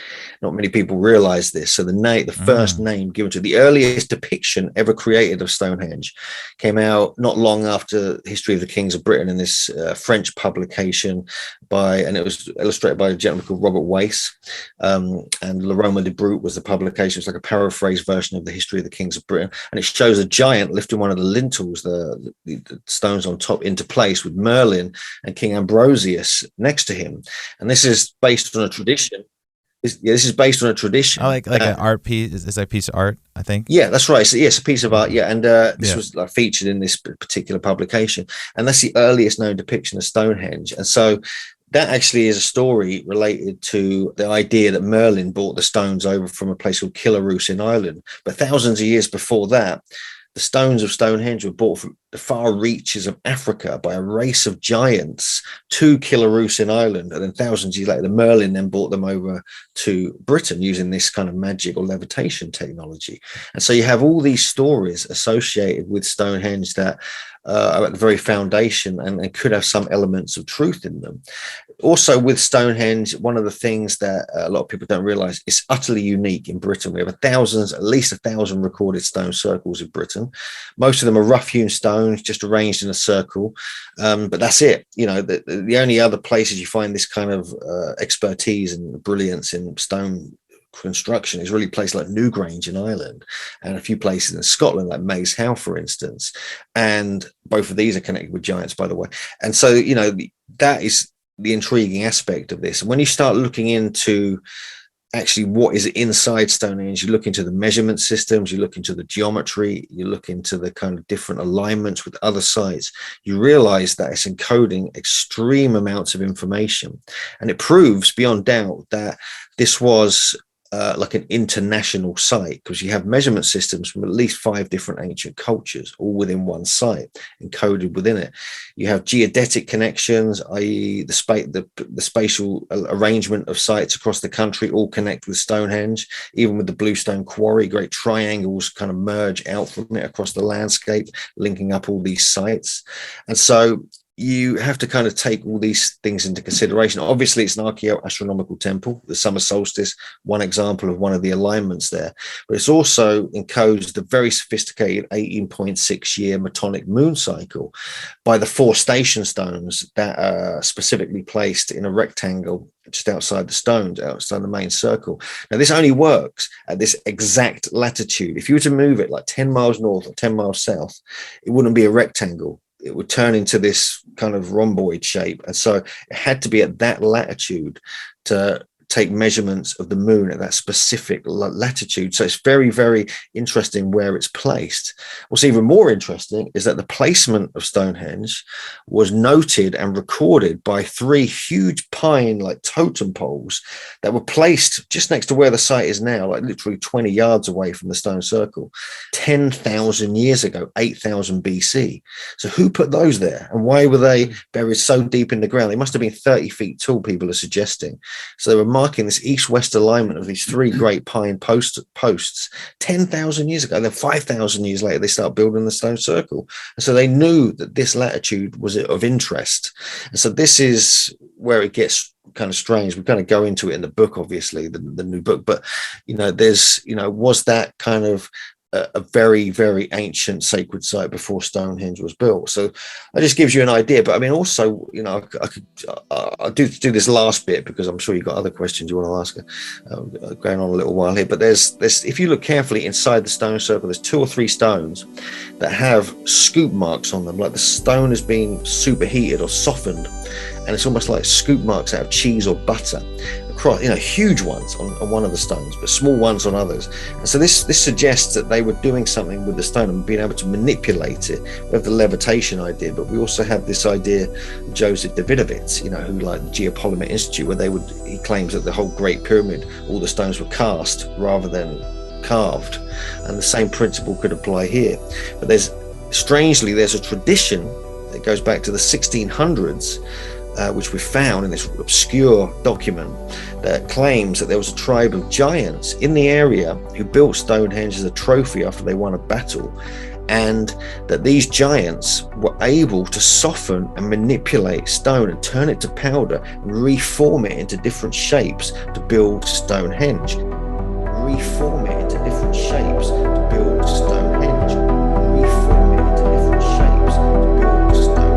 A: Not many people realize this. So the first name given to the earliest depiction ever created of Stonehenge came out not long after History of the Kings of Britain in this French publication and it was illustrated by a gentleman called Robert Wace. And Le Roman de Brute was the publication. It's like a paraphrased version of the History of the Kings of Britain. And it shows a giant lifting one of the lintels, the stones on top, into place with Merlin and King Ambrosius next to him. And this is based on a tradition. This is based on a tradition.
H: I like an art piece. Is a piece of art, I think.
A: Yeah, that's right. So, it's a piece of art. Yeah, and this was featured in this particular publication, and that's the earliest known depiction of Stonehenge. And so that actually is a story related to the idea that Merlin brought the stones over from a place called Killarus in Ireland. But thousands of years before that, the stones of Stonehenge were brought from the far reaches of Africa by a race of giants to Killarus in Ireland. And then thousands of years later, Merlin then brought them over to Britain using this kind of magic or levitation technology. And so you have all these stories associated with Stonehenge that are at the very foundation and could have some elements of truth in them. Also with Stonehenge, one of the things that a lot of people don't realize is utterly unique in Britain. We have at least 1,000 recorded stone circles in Britain. Most of them are rough-hewn stone. stones just arranged in a circle, but that's it. You know, the only other places you find this kind of expertise and brilliance in stone construction is really places like Newgrange in Ireland, and a few places in Scotland like Maze Howe, for instance. And both of these are connected with giants, by the way. And so, you know, that is the intriguing aspect of this. And when you start looking into actually what is inside Stonehenge, you look into the measurement systems, you look into the geometry, you look into the kind of different alignments with other sites, you realize that it's encoding extreme amounts of information. And it proves beyond doubt that this was like an international site, because you have measurement systems from at least 5 different ancient cultures, all within one site, encoded within it. You have geodetic connections, i.e. the spatial arrangement of sites across the country all connect with Stonehenge. Even with the Bluestone Quarry, great triangles kind of merge out from it across the landscape, linking up all these sites. And so you have to kind of take all these things into consideration. Obviously, it's an archaeo-astronomical temple, the summer solstice, one example of one of the alignments there. But it's also encodes the very sophisticated 18.6-year metonic moon cycle by the 4 station stones that are specifically placed in a rectangle just outside the stones, outside the main circle. Now, this only works at this exact latitude. If you were to move it like 10 miles north or 10 miles south, it wouldn't be a rectangle. It would turn into this kind of rhomboid shape. And so it had to be at that latitude to take measurements of the moon at that specific latitude. So it's very, very interesting where it's placed. What's even more interesting is that the placement of Stonehenge was noted and recorded by 3 huge pine like totem poles that were placed just next to where the site is now, like literally 20 yards away from the stone circle, 10,000 years ago, 8,000 BC. So who put those there, and why were they buried so deep in the ground? They must have been 30 feet tall, people are suggesting. So they were marking this east-west alignment of these 3 great pine posts 10,000 years ago. And then 5,000 years later, they start building the stone circle. And so they knew that this latitude was of interest. And so this is where it gets kind of strange. We kind of go into it in the book, obviously, the new book. But, you know, there's, you know, was that kind of a very, very ancient sacred site before Stonehenge was built? So that just gives you an idea. But I mean, also, you know, I'll do this last bit because I'm sure you've got other questions you want to ask. Going on a little while here, but there's if you look carefully inside the stone circle, there's 2 or 3 stones that have scoop marks on them, like the stone has been superheated or softened, and it's almost like scoop marks out of cheese or butter. You know, huge ones on one of the stones, but small ones on others. And so this suggests that they were doing something with the stone and being able to manipulate it. We have the levitation idea, but we also have this idea of Joseph Davidovitz, you know, who like the Geopolymer Institute, where he claims that the whole Great Pyramid, all the stones were cast rather than carved, and the same principle could apply here. But strangely there's a tradition that goes back to the 1600s, which we found in this obscure document, that claims that there was a tribe of giants in the area who built Stonehenge as a trophy after they won a battle, and that these giants were able to soften and manipulate stone and turn it to powder and reform it into different shapes to build Stonehenge. Reform it into different shapes to build Stonehenge. Reform it into different shapes to build Stonehenge.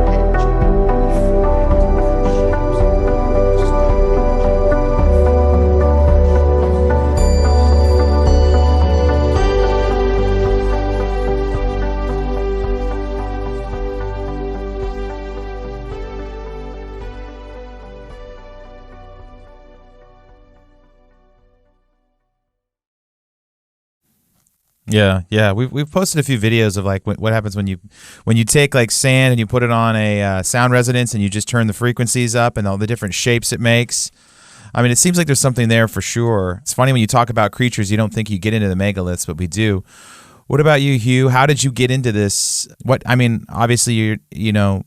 H: Yeah. We've posted a few videos of like what happens when you take like sand and you put it on a sound resonance and you just turn the frequencies up and all the different shapes it makes. I mean, it seems like there's something there for sure. It's funny when you talk about creatures, you don't think you get into the megaliths, but we do. What about you, Hugh? How did you get into this? Obviously you know,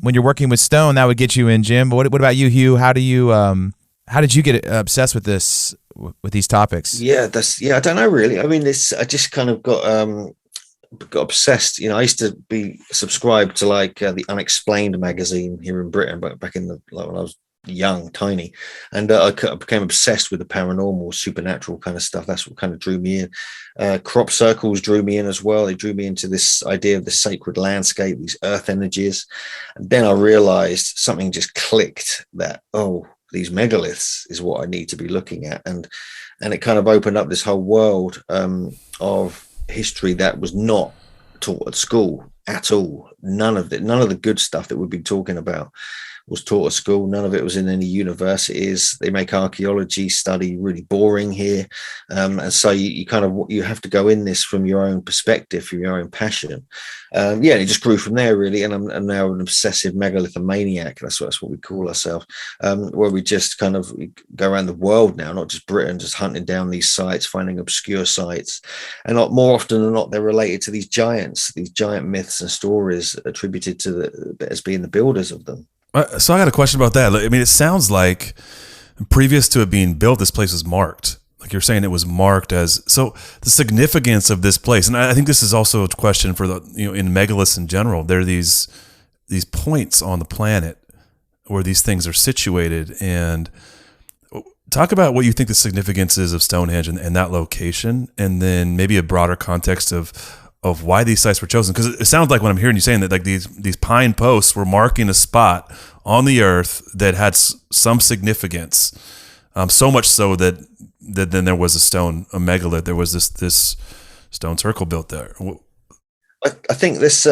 H: when you're working with stone, that would get you in, Jim. But what about you, Hugh? How did you get obsessed with this? With these topics?
A: I don't know really. I mean, I just kind of got obsessed. You know, I used to be subscribed to like the Unexplained magazine here in Britain, but back in when I was young, tiny, and I became obsessed with the paranormal, supernatural kind of stuff. That's what kind of drew me in. Crop circles drew me in as well. They drew me into this idea of the sacred landscape, these earth energies. And then I realized something just clicked, that, oh, these megaliths is what I need to be looking at. And it kind of opened up this whole world of history that was not taught at school at all. None of the good stuff that we've been talking about was taught at school. None of it was in any universities. They make archaeology study really boring here, and so you have to go in this from your own perspective, from your own passion. It just grew from there, really. And I'm now an obsessive megalithomaniac. That's what we call ourselves, where we just kind of go around the world now, not just Britain, just hunting down these sites, finding obscure sites, and more often than not, they're related to these giant myths and stories attributed to as being the builders of them.
J: So I got a question about that. I mean, it sounds like previous to it being built, this place was marked. Like you're saying, it was marked as, so the significance of this place. And I think this is also a question for in megaliths in general. There are these points on the planet where these things are situated. And talk about what you think the significance is of Stonehenge and that location, and then maybe a broader context of why these sites were chosen. Because it sounds like when I'm hearing you saying that, like these pine posts were marking a spot on the earth that had some significance, so much so that then there was a megalith. There was this stone circle built there.
A: I think this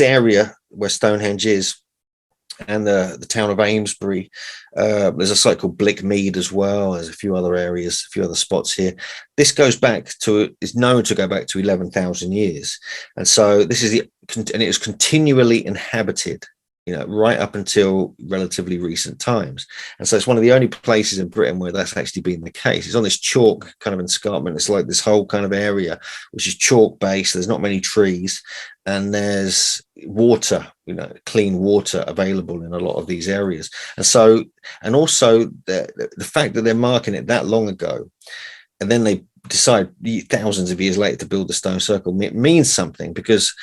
A: area where Stonehenge is, and the town of Amesbury. There's a site called Blickmead as well. There's a few other areas, a few other spots here. This is known to go back to 11,000 years. And so and it was continually inhabited, right up until relatively recent times. And so it's one of the only places in Britain where that's actually been the case. It's on this chalk kind of escarpment. It's like this whole kind of area, which is chalk based. There's not many trees, and there's water, clean water available in a lot of these areas. And so, and also the fact that they're marking it that long ago, and then they decide thousands of years later to build the stone circle, it means something, because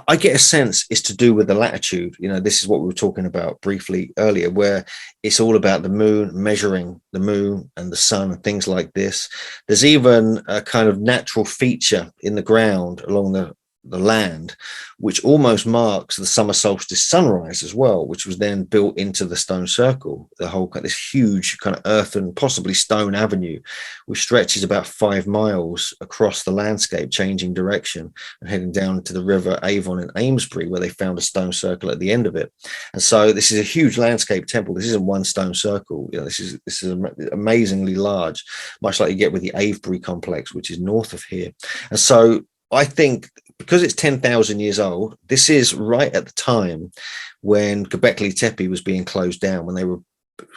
A: I get a sense it's to do with the latitude. This is what we were talking about briefly earlier, where it's all about the moon, measuring the moon and the sun and things like this. There's even a kind of natural feature in the ground along the land, which almost marks the summer solstice sunrise as well, which was then built into the stone circle. The whole this huge kind of earthen, possibly stone avenue, which stretches about 5 miles across the landscape, changing direction and heading down to the River Avon in Amesbury, where they found a stone circle at the end of it. And so this is a huge landscape temple. This isn't one stone circle. This is amazingly large, much like you get with the Avebury complex, which is north of here. And so I think, because it's 10,000 years old, this is right at the time when Göbekli Tepe was being closed down. When they were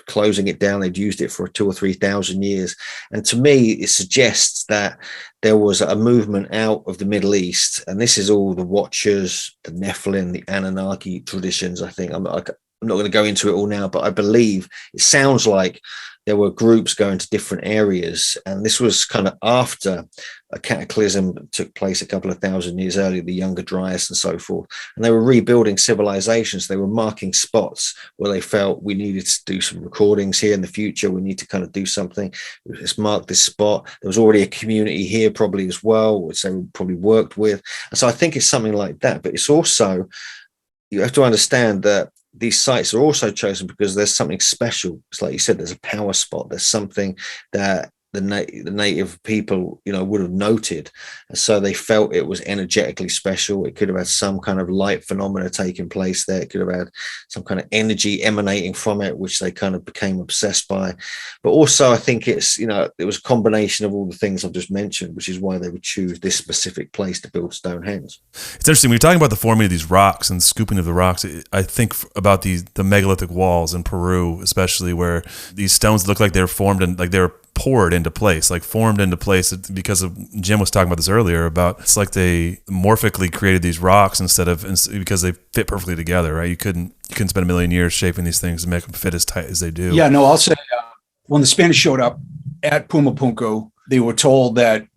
A: closing it down, they'd used it for 2,000 or 3,000 years. And to me, it suggests that there was a movement out of the Middle East. And this is all the Watchers, the Nephilim, the Anunnaki traditions. I think I'm not going to go into it all now, but I believe it sounds like there were groups going to different areas. And this was kind of after a cataclysm that took place a couple of thousand years earlier, the Younger Dryas and so forth. And they were rebuilding civilizations. They were marking spots where they felt we needed to do some recordings here in the future. We need to kind of do something. Let's mark this spot. There was already a community here probably as well, which they probably worked with. And so I think it's something like that. But it's also, you have to understand that these sites are also chosen because there's something special. It's like you said, there's a power spot. There's something that the native people, would have noted. And so they felt it was energetically special. It could have had some kind of light phenomena taking place there. It could have had some kind of energy emanating from it, which they kind of became obsessed by. But also I think it was a combination of all the things I've just mentioned, which is why they would choose this specific place to build Stonehenge.
J: It's interesting when you're talking about the forming of these rocks and the scooping of the rocks. I think about the megalithic walls in Peru, especially, where these stones look like they're formed and like they're poured into place, like formed into place, because Jim was talking about this earlier about it's like they morphically created these rocks because they fit perfectly together, right? You couldn't spend a million years shaping these things and make them fit as tight as they do.
E: Yeah, no, I'll say when the Spanish showed up at Pumapunku, they were told that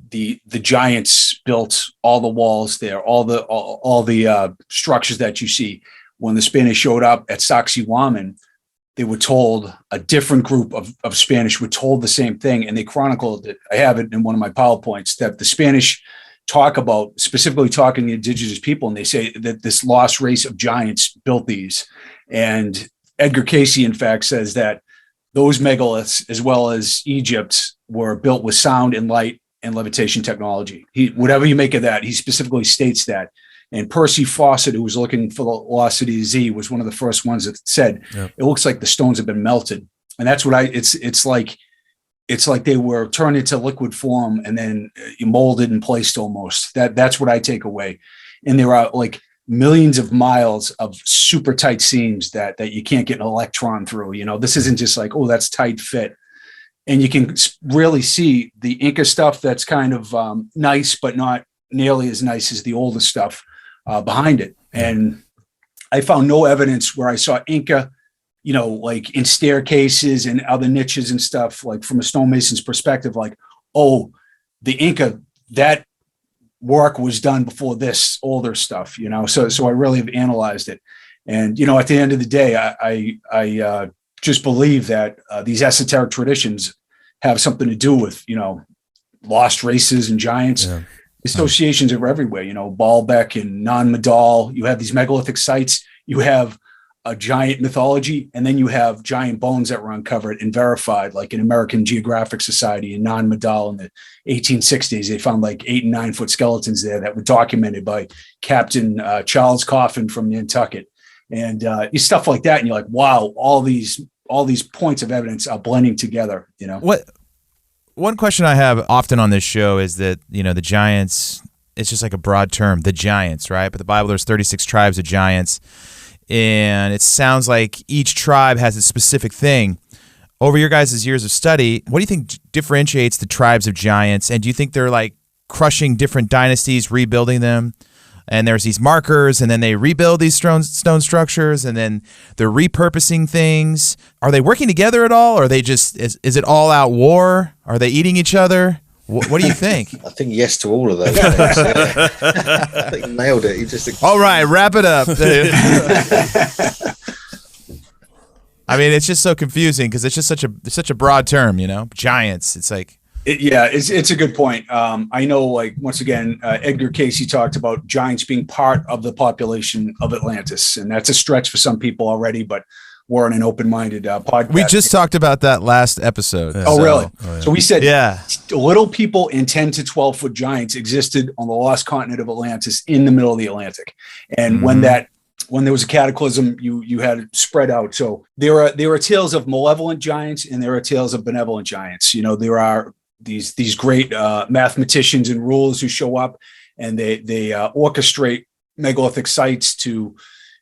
E: the giants built all the walls there, all the structures that you see when the Spanish showed up at Sacsayhuaman, they were told, a different group of Spanish were told the same thing, and they chronicled it. I have it in one of my PowerPoints, that the Spanish talk about, specifically talking to indigenous people, and they say that this lost race of giants built these. And Edgar Casey, in fact, says that those megaliths, as well as Egypt, were built with sound and light and levitation technology. Whatever you make of that, he specifically states that. And Percy Fawcett, who was looking for the lost city of Z, was one of the first ones that said, It looks like the stones have been melted. And that's what it's like they were turned into liquid form and then molded and placed almost. That's what I take away. And there are like millions of miles of super tight seams that you can't get an electron through. This isn't just like, oh, that's tight fit. And you can really see the Inca stuff that's kind of nice, but not nearly as nice as the older stuff behind it. And I found no evidence where I saw Inca, like in staircases and other niches and stuff, like from a stonemason's perspective, like, oh, the Inca, that work was done before this older stuff, so I really have analyzed it. And, at the end of the day, I just believe that these esoteric traditions have something to do with, lost races and giants. Yeah. Associations are everywhere, Baalbek and Non-Madal. You have these megalithic sites. You have a giant mythology, and then you have giant bones that were uncovered and verified, like in American Geographic Society and Non-Madal in the 1860s. They found like 8 and 9 foot skeletons there that were documented by Captain Charles Coffin from Nantucket, and stuff like that. And you're like, wow, all these points of evidence are blending together.
H: One question I have often on this show is that, the giants, it's just like a broad term, the giants, right? But the Bible, there's 36 tribes of giants, and it sounds like each tribe has a specific thing. Over your guys' years of study, what do you think differentiates the tribes of giants? And do you think they're like crushing different dynasties, rebuilding them? And there's these markers, and then they rebuild these stone structures, and then they're repurposing things. Are they working together at all? Or are they just, is it all out war? Are they eating each other? What do you think?
A: I think yes to all of those things. I think you nailed it. You just
H: all right, wrap it up. I mean, it's just so confusing because it's just such a broad term, giants. It's like,
E: it's a good point. I know, like, once again, Edgar Casey talked about giants being part of the population of Atlantis, and that's a stretch for some people already, but we're in an open-minded podcast.
H: We just talked about that last episode.
E: Yeah. Oh, really? Oh, yeah. So we said little people in 10 to 12-foot giants existed on the lost continent of Atlantis in the middle of the Atlantic. And when there was a cataclysm, you had it spread out. So there are tales of malevolent giants and there are tales of benevolent giants. There are these great mathematicians and rulers who show up and they orchestrate megalithic sites to,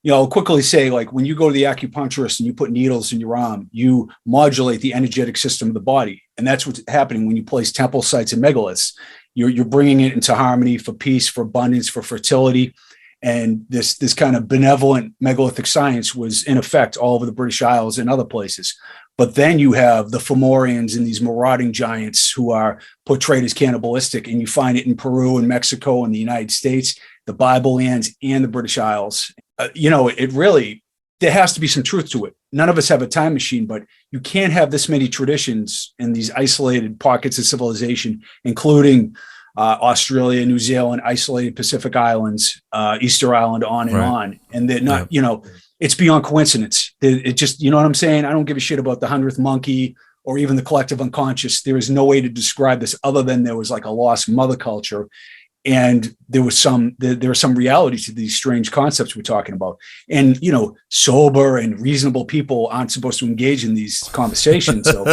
E: I'll quickly say, like, when you go to the acupuncturist and you put needles in your arm, you modulate the energetic system of the body. And that's what's happening when you place temple sites and megaliths. You're bringing it into harmony for peace, for abundance, for fertility. And this kind of benevolent megalithic science was in effect all over the British Isles and other places. But then you have the Fomorians and these marauding giants who are portrayed as cannibalistic, and you find it in Peru and Mexico and the United States, the Bible lands, and the British Isles. It really, there has to be some truth to it. None of us have a time machine, but you can't have this many traditions in these isolated pockets of civilization, including Australia, New Zealand, isolated Pacific Islands, Easter Island, on and on. And they're not, it's beyond coincidence. It just, you know what I'm saying? I don't give a shit about the 100th monkey or even the collective unconscious. There is no way to describe this other than there was like a lost mother culture. And there was some reality to these strange concepts we're talking about. And, sober and reasonable people aren't supposed to engage in these conversations. So,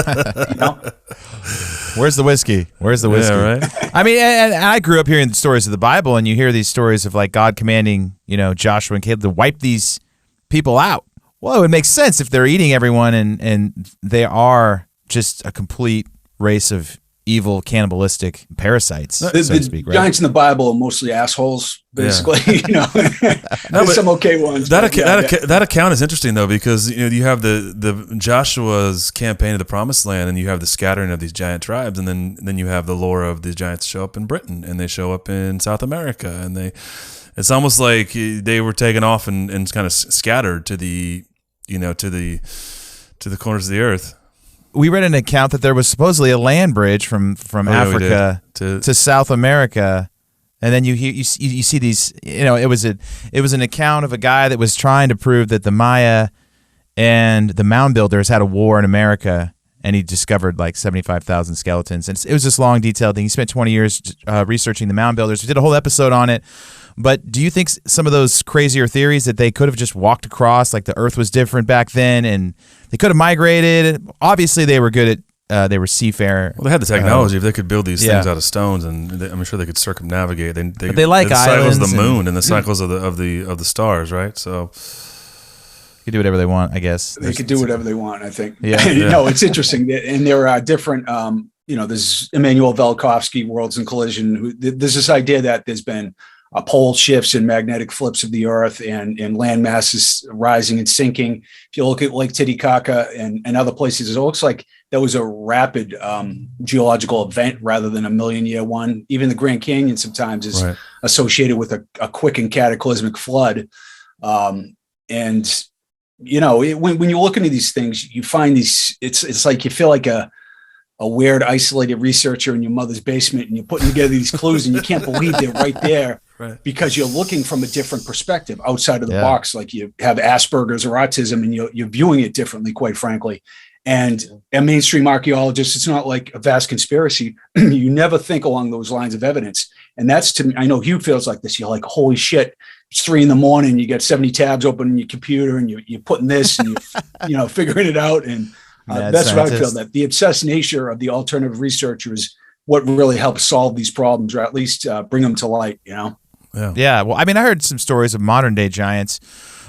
H: Where's the whiskey? Yeah, right. I mean, and I grew up hearing the stories of the Bible, and you hear these stories of like God commanding, Joshua and Caleb to wipe these people out. Well, it would make sense if they're eating everyone and they are just a complete race of evil, cannibalistic parasites, so to speak. Right?
E: Giants in the Bible are mostly assholes, basically. There's some okay ones.
J: That account is interesting though, because you have the Joshua's campaign of the Promised Land, and you have the scattering of these giant tribes, and then you have the lore of the giants show up in Britain, and they show up in South America, and It's almost like they were taken off and kind of scattered to the corners of the earth.
H: We read an account that there was supposedly a land bridge from Africa to South America, and then you see these. It was an account of a guy that was trying to prove that the Maya and the mound builders had a war in America, and he discovered like 75,000 skeletons. And it was this long, detailed thing. He spent 20 years researching the mound builders. We did a whole episode on it. But do you think some of those crazier theories that they could have just walked across, like the Earth was different back then, and they could have migrated? Obviously, they were good at they were seafarer.
J: Well, they had the technology. If they could build these things out of stones, and I'm sure they could circumnavigate.
H: They like
J: the
H: islands,
J: cycles of the moon and the cycles of the stars, right? So
H: they could do whatever they want, I guess.
E: They could do whatever they want, I think.
H: Yeah.
E: No, it's interesting, and there are different. There's Immanuel Velikovsky, Worlds in Collision. There's this idea that there's been pole shifts and magnetic flips of the Earth, and land masses rising and sinking. If you look at Lake Titicaca and other places, it looks like that was a rapid geological event rather than a million-year one. Even the Grand Canyon sometimes is associated with a quick and cataclysmic flood. When you look into these things, you find these. It's like you feel like a weird, isolated researcher in your mother's basement, and you're putting together these clues, and you can't believe they're right there. Right. Because you're looking from a different perspective outside of the box, like you have Asperger's or autism, and you're viewing it differently, quite frankly. And a mainstream archaeologist, it's not like a vast conspiracy. You never think along those lines of evidence. And that's, to me, I know Hugh feels like this. You're like, holy shit, it's 3 a.m. You got 70 tabs open in your computer, and you're putting this, and you're figuring it out. And that's what I feel, that the obsessed nature of the alternative researcher is what really helps solve these problems, or at least bring them to light,
H: Yeah. Well, I mean, I heard some stories of modern day giants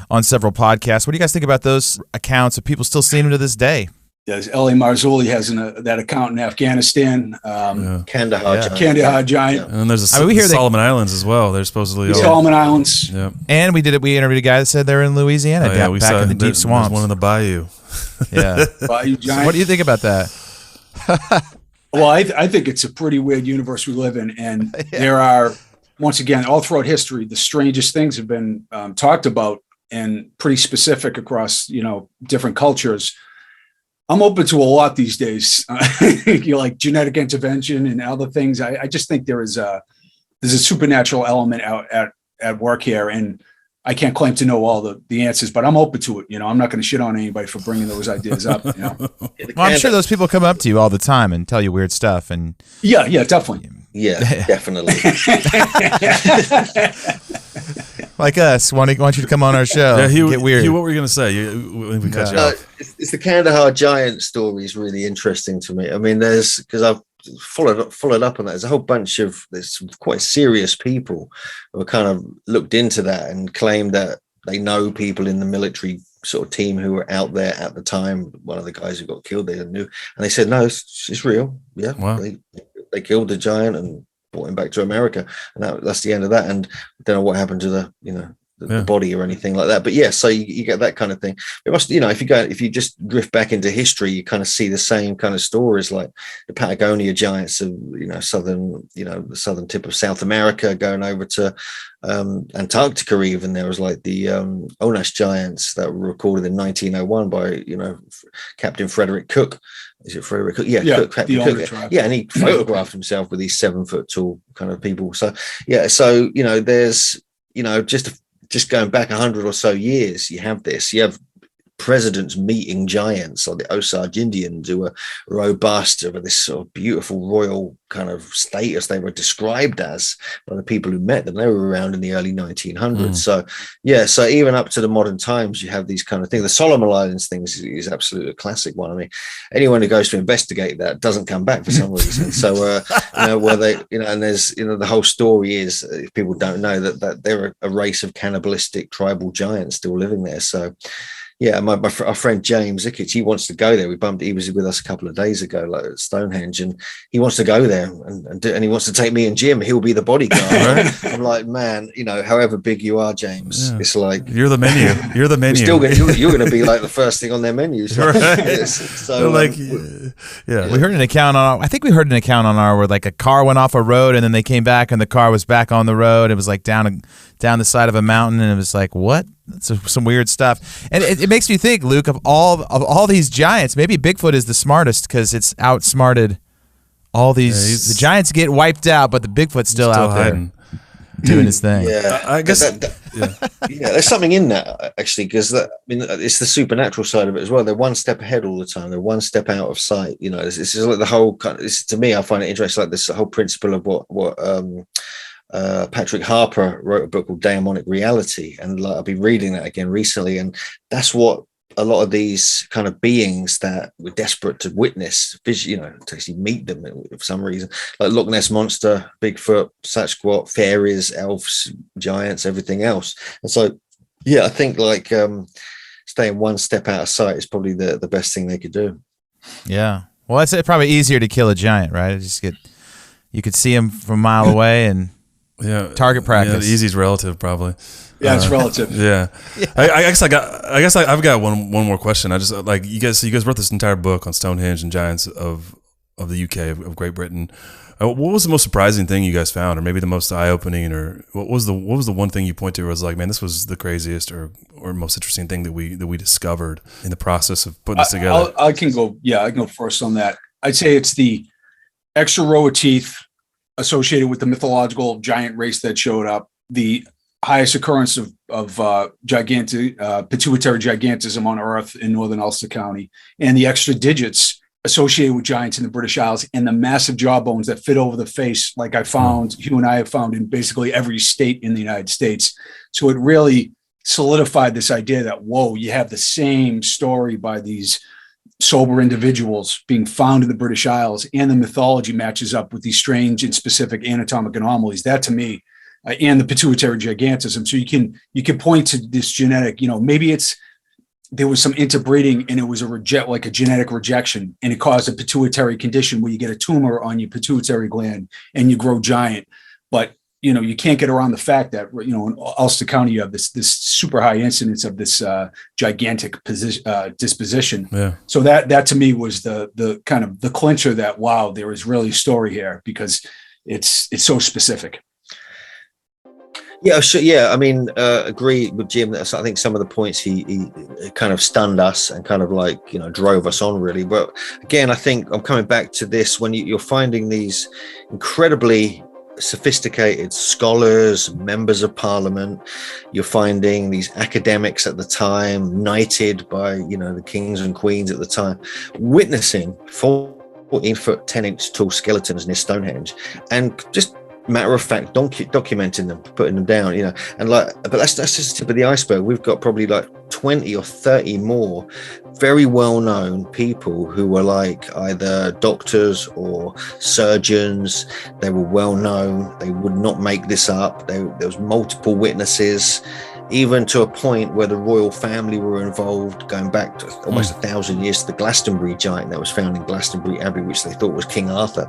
H: on several podcasts. What do you guys think about those accounts of people still seeing them to this day?
E: Yes, L.A. Marzulli has that account in Afghanistan. Kandahar giant.
J: And then there's the Solomon Islands as well. They're supposedly
E: Solomon Islands.
J: Yeah.
H: And we interviewed a guy that said they're in Louisiana, back in the deep swamps.
J: There's one in the bayou.
H: Yeah.
E: Bayou giant.
H: So what do you think about that?
E: Well, I think it's a pretty weird universe we live in, and there are, once again, all throughout history, the strangest things have been talked about, and pretty specific across different cultures. I'm open to a lot these days. Like genetic intervention and other things. I just think there's a supernatural element out at work here, and I can't claim to know all the answers, but I'm open to it. I'm not going to shit on anybody for bringing those ideas up.
H: Well, I'm sure those people come up to you all the time and tell you weird stuff. And
E: yeah, definitely.
A: Yeah, definitely.
H: Like us, want you to come on our show.
J: Yeah,
H: get weird.
J: Hugh, what were you going to say? We cut you off.
A: It's the Kandahar giant story is really interesting to me. I mean, because I've followed up on that. There's a whole bunch of quite serious people who have kind of looked into that and claimed that they know people in the military sort of team who were out there at the time. One of the guys who got killed, they knew, and they said, no, it's real. Yeah,
J: wow.
A: They killed the giant and brought him back to America, and that's the end of that. And I don't know what happened to the body or anything like that. But yeah, so you get that kind of thing. It must, if you just drift back into history, you kind of see the same kind of stories, like the Patagonia giants of the southern tip of South America going over to Antarctica. Even there was like the Onash giants that were recorded in 1901 by Captain Frederick Cook. Is it Frederick Cook? Yeah, Cook, Captain Cook. Yeah, and he photographed himself with these 7 foot tall kind of people. So yeah, so there's just going back 100 or so years, you have presidents meeting giants, or the Osage Indians, who were robust, over this sort of beautiful royal kind of status they were described as by the people who met them. They were around in the early 1900s. So yeah, so even up to the modern times, you have these kind of things. The Solomon Islands thing is absolutely a classic one. I mean, anyone who goes to investigate that doesn't come back for some reason. So where they and there's the whole story is, if people don't know, that they're a race of cannibalistic tribal giants still living there. So yeah, our friend James Zickich, he wants to go there. He was with us a couple of days ago, like at Stonehenge, and he wants to go there and he wants to take me and Jim. He'll be the bodyguard. Right? I'm like, man, however big you are, James, it's like
J: you're the menu. You're the menu.
A: You're going to be like the first thing on their menu. So,
J: right.
A: So
H: we heard an account on our where like a car went off a road and then they came back and the car was back on the road. It was like down down the side of a mountain, and it was like, what? That's some weird stuff. And it makes me think, Luke, of all these giants, maybe Bigfoot is the smartest because it's outsmarted all these. The giants get wiped out, but the Bigfoot's still out
J: hiding.
H: there doing his thing.
J: Yeah, I guess.
A: Yeah, there's something in that actually, because it's the supernatural side of it as well. They're one step ahead all the time. They're one step out of sight. You know, this is like the whole kind of, to me, I find it interesting, like this whole principle of what Patrick Harper wrote a book called Daemonic Reality, and like, I've been reading that again recently, and that's what a lot of these kind of beings that we're desperate to witness, you know, to actually meet them for some reason, like Loch Ness Monster, Bigfoot, Sasquatch, fairies, elves, giants, everything else. And so, yeah, I think like staying one step out of sight is probably the best thing they could do.
H: Yeah. Well, it's probably easier to kill a giant, right? You could see him from a mile away and target practice.
J: Yeah, easy's relative, probably.
E: Yeah, it's relative.
J: Yeah, I guess I've got one more question. I just like you guys wrote this entire book on Stonehenge and giants of the UK, of Great Britain. What was the most surprising thing you guys found, or maybe the most eye-opening, or what was the one thing you point to where was like, man, this was the craziest or most interesting thing that we discovered in the process of putting this together?
E: I can go first on that. I'd say it's the extra row of teeth associated with the mythological giant race that showed up, the highest occurrence of gigantic pituitary gigantism on Earth in northern Ulster County, and the extra digits associated with giants in the British Isles, and the massive jawbones that fit over the face, like Hugh and I have found in basically every state in the United States. So it really solidified this idea that, whoa, you have the same story by these sober individuals being found in the British Isles, and the mythology matches up with these strange and specific anatomic anomalies. That, to me, and the pituitary gigantism. So you can point to this genetic, maybe there was some interbreeding and it was a genetic rejection, and it caused a pituitary condition where you get a tumor on your pituitary gland and you grow giant. But you can't get around the fact that in Ulster County you have this super high incidence of this gigantic disposition.
J: Yeah.
E: So that to me was the kind of the clincher that, wow, there is really a story here, because it's so specific.
A: Yeah, sure. Yeah, I mean, agree with Jim. I think some of the points he kind of stunned us and kind of like, drove us on really. But again, I think I'm coming back to this, when you're finding these incredibly sophisticated scholars, members of parliament, you're finding these academics at the time, knighted by, the kings and queens at the time, witnessing 14-foot, 10-inch tall skeletons near Stonehenge, and just matter of fact documenting them, putting them down, but that's just the tip of the iceberg. We've got probably like 20 or 30 more very well-known people who were like either doctors or surgeons. They were well-known. They would not make this up. There was multiple witnesses, even to a point where the royal family were involved, going back to almost 1,000 years, to the Glastonbury giant that was found in Glastonbury Abbey, which they thought was King Arthur,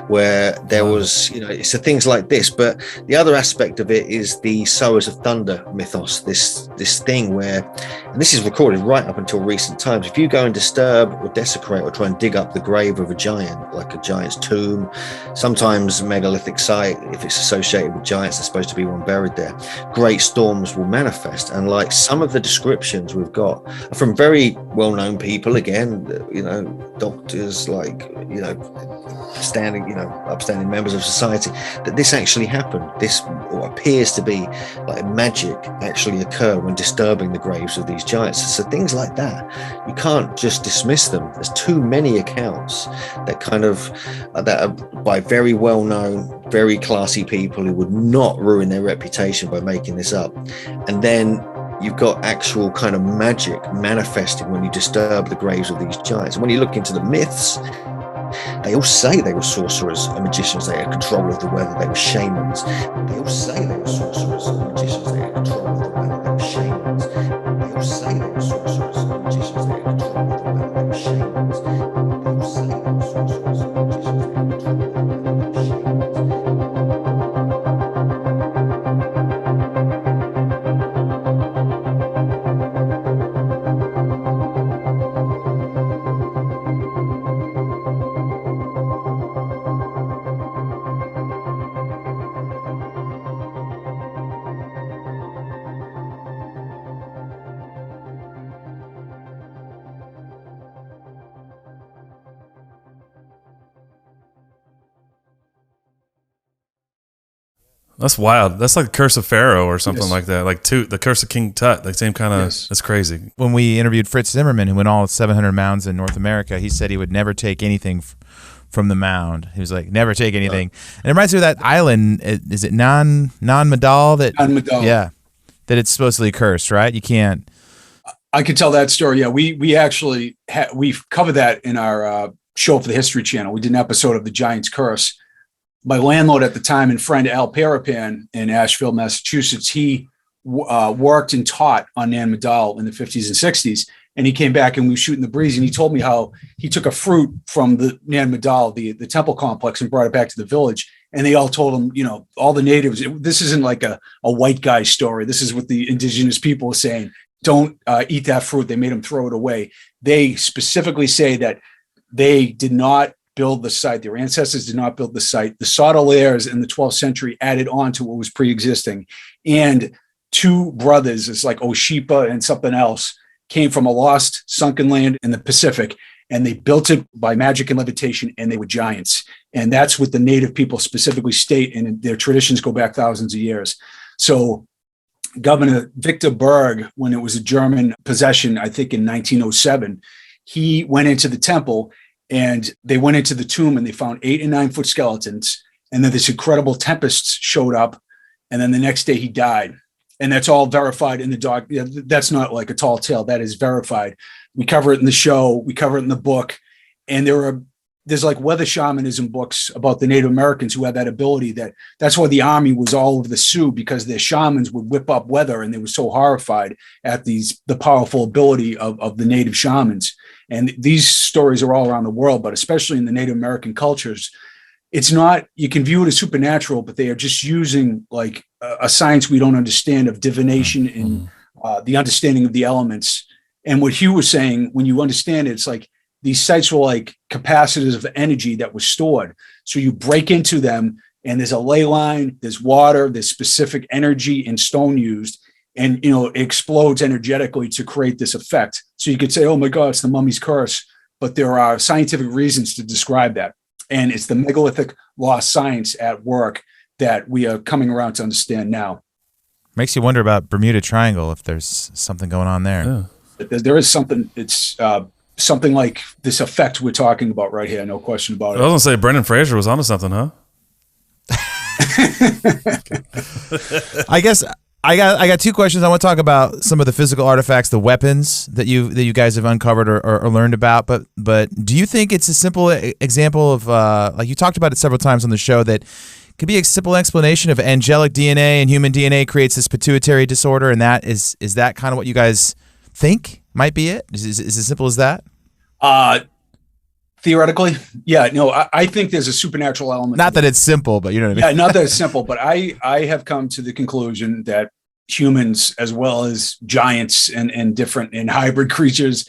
A: where there was, so things like this. But the other aspect of it is the Sowers of Thunder mythos, this thing where, and this is recorded right up until recent times, if you go and disturb or desecrate or try and dig up the grave of a giant, like a giant's tomb, sometimes a megalithic site, if it's associated with giants, there's supposed to be one buried there, great storms will manifest. And like some of the descriptions we've got are from very well-known people, again, doctors, like upstanding members of society, that this actually happened. This appears to be like magic actually occur when disturbing the graves of these giants. So things like that, you can't just dismiss them. There's too many accounts that that are by very well-known, very classy people who would not ruin their reputation by making this up. And then you've got actual kind of magic manifesting when you disturb the graves of these giants. And when you look into the myths, they all say they were sorcerers and magicians. They had control of the weather. They were shamans. They all say they were sorcerers and magicians. They had control of the weather. They were shamans. They all say they were sorcerers and magicians. They had control of the weather. They were shamans. They all say they were sorcerers and magicians. They had control of the weather. They were shamans.
J: That's wild. That's like the Curse of Pharaoh or something like that. Like the Curse of King Tut. Like same kind of. Yes. That's crazy.
H: When we interviewed Fritz Zimmerman, who went all 700 mounds in North America, he said he would never take anything from the mound. He was like, never take anything. And it reminds me of that island. Is it Non-Medal?
E: Non-Medal.
H: Yeah, that it's supposedly cursed, right? You can't.
E: I could tell that story. Yeah, we actually we've covered that in our show for the History Channel. We did an episode of the Giant's Curse. My landlord at the time and friend Al Parapan in Asheville, Massachusetts, he worked and taught on Nan Madal in the 50s and 60s. And he came back and we were shooting the breeze. And he told me how he took a fruit from the Nan Madal, the temple complex, and brought it back to the village. And they all told him, you know, all the natives, this isn't like a white guy story. This is what the indigenous people are saying. Don't eat that fruit. They made him throw it away. They specifically say that they did not build the site. Their ancestors did not build the site. The Sodalairs in the 12th century added on to what was pre-existing. And two brothers, it's like Oshipa and something else, came from a lost sunken land in the Pacific, and they built it by magic and levitation, and they were giants. And that's what the native people specifically state, and their traditions go back thousands of years. So Governor Victor Berg, when it was a German possession, I think in 1907, he went into the temple and they went into the tomb and they found 8 and 9 foot skeletons. And then this incredible tempest showed up. And then the next day he died. And that's all verified in the doc. That's not like a tall tale. That is verified. We cover it in the show. We cover it in the book. And there's like weather shamanism books about the Native Americans who had that ability. That's why the army was all over the Sioux, because their shamans would whip up weather, and they were so horrified at the powerful ability of the Native shamans. And these stories are all around the world, but especially in the Native American cultures, it's not, you can view it as supernatural, but they are just using like a science we don't understand of divination and the understanding of the elements. And what Hugh was saying, when you understand it, it's like these sites were like capacitors of energy that was stored. So you break into them and there's a ley line, there's water, there's specific energy and stone used. And, you know, it explodes energetically to create this effect. So you could say, oh my God, it's the mummy's curse. But there are scientific reasons to describe that. And it's the megalithic lost science at work that we are coming around to understand now.
H: Makes you wonder about Bermuda Triangle, if there's something going on there.
E: Yeah. There is something, it's something like this effect we're talking about right here. No question about it.
J: I was going to say Brendan Fraser was onto something, huh?
H: I guess I got two questions. I want to talk about some of the physical artifacts, the weapons that you guys have uncovered or learned about. But do you think it's a simple example of like you talked about it several times on the show, that could be a simple explanation of angelic DNA and human DNA creates this pituitary disorder, and that is that kind of what you guys think might be it? Is it as simple as that?
E: Theoretically, yeah. No, I think there's a supernatural element.
H: Not that it's simple, but you know what I mean?
E: Yeah, not that it's simple, but I have come to the conclusion that humans, as well as giants and different and hybrid creatures,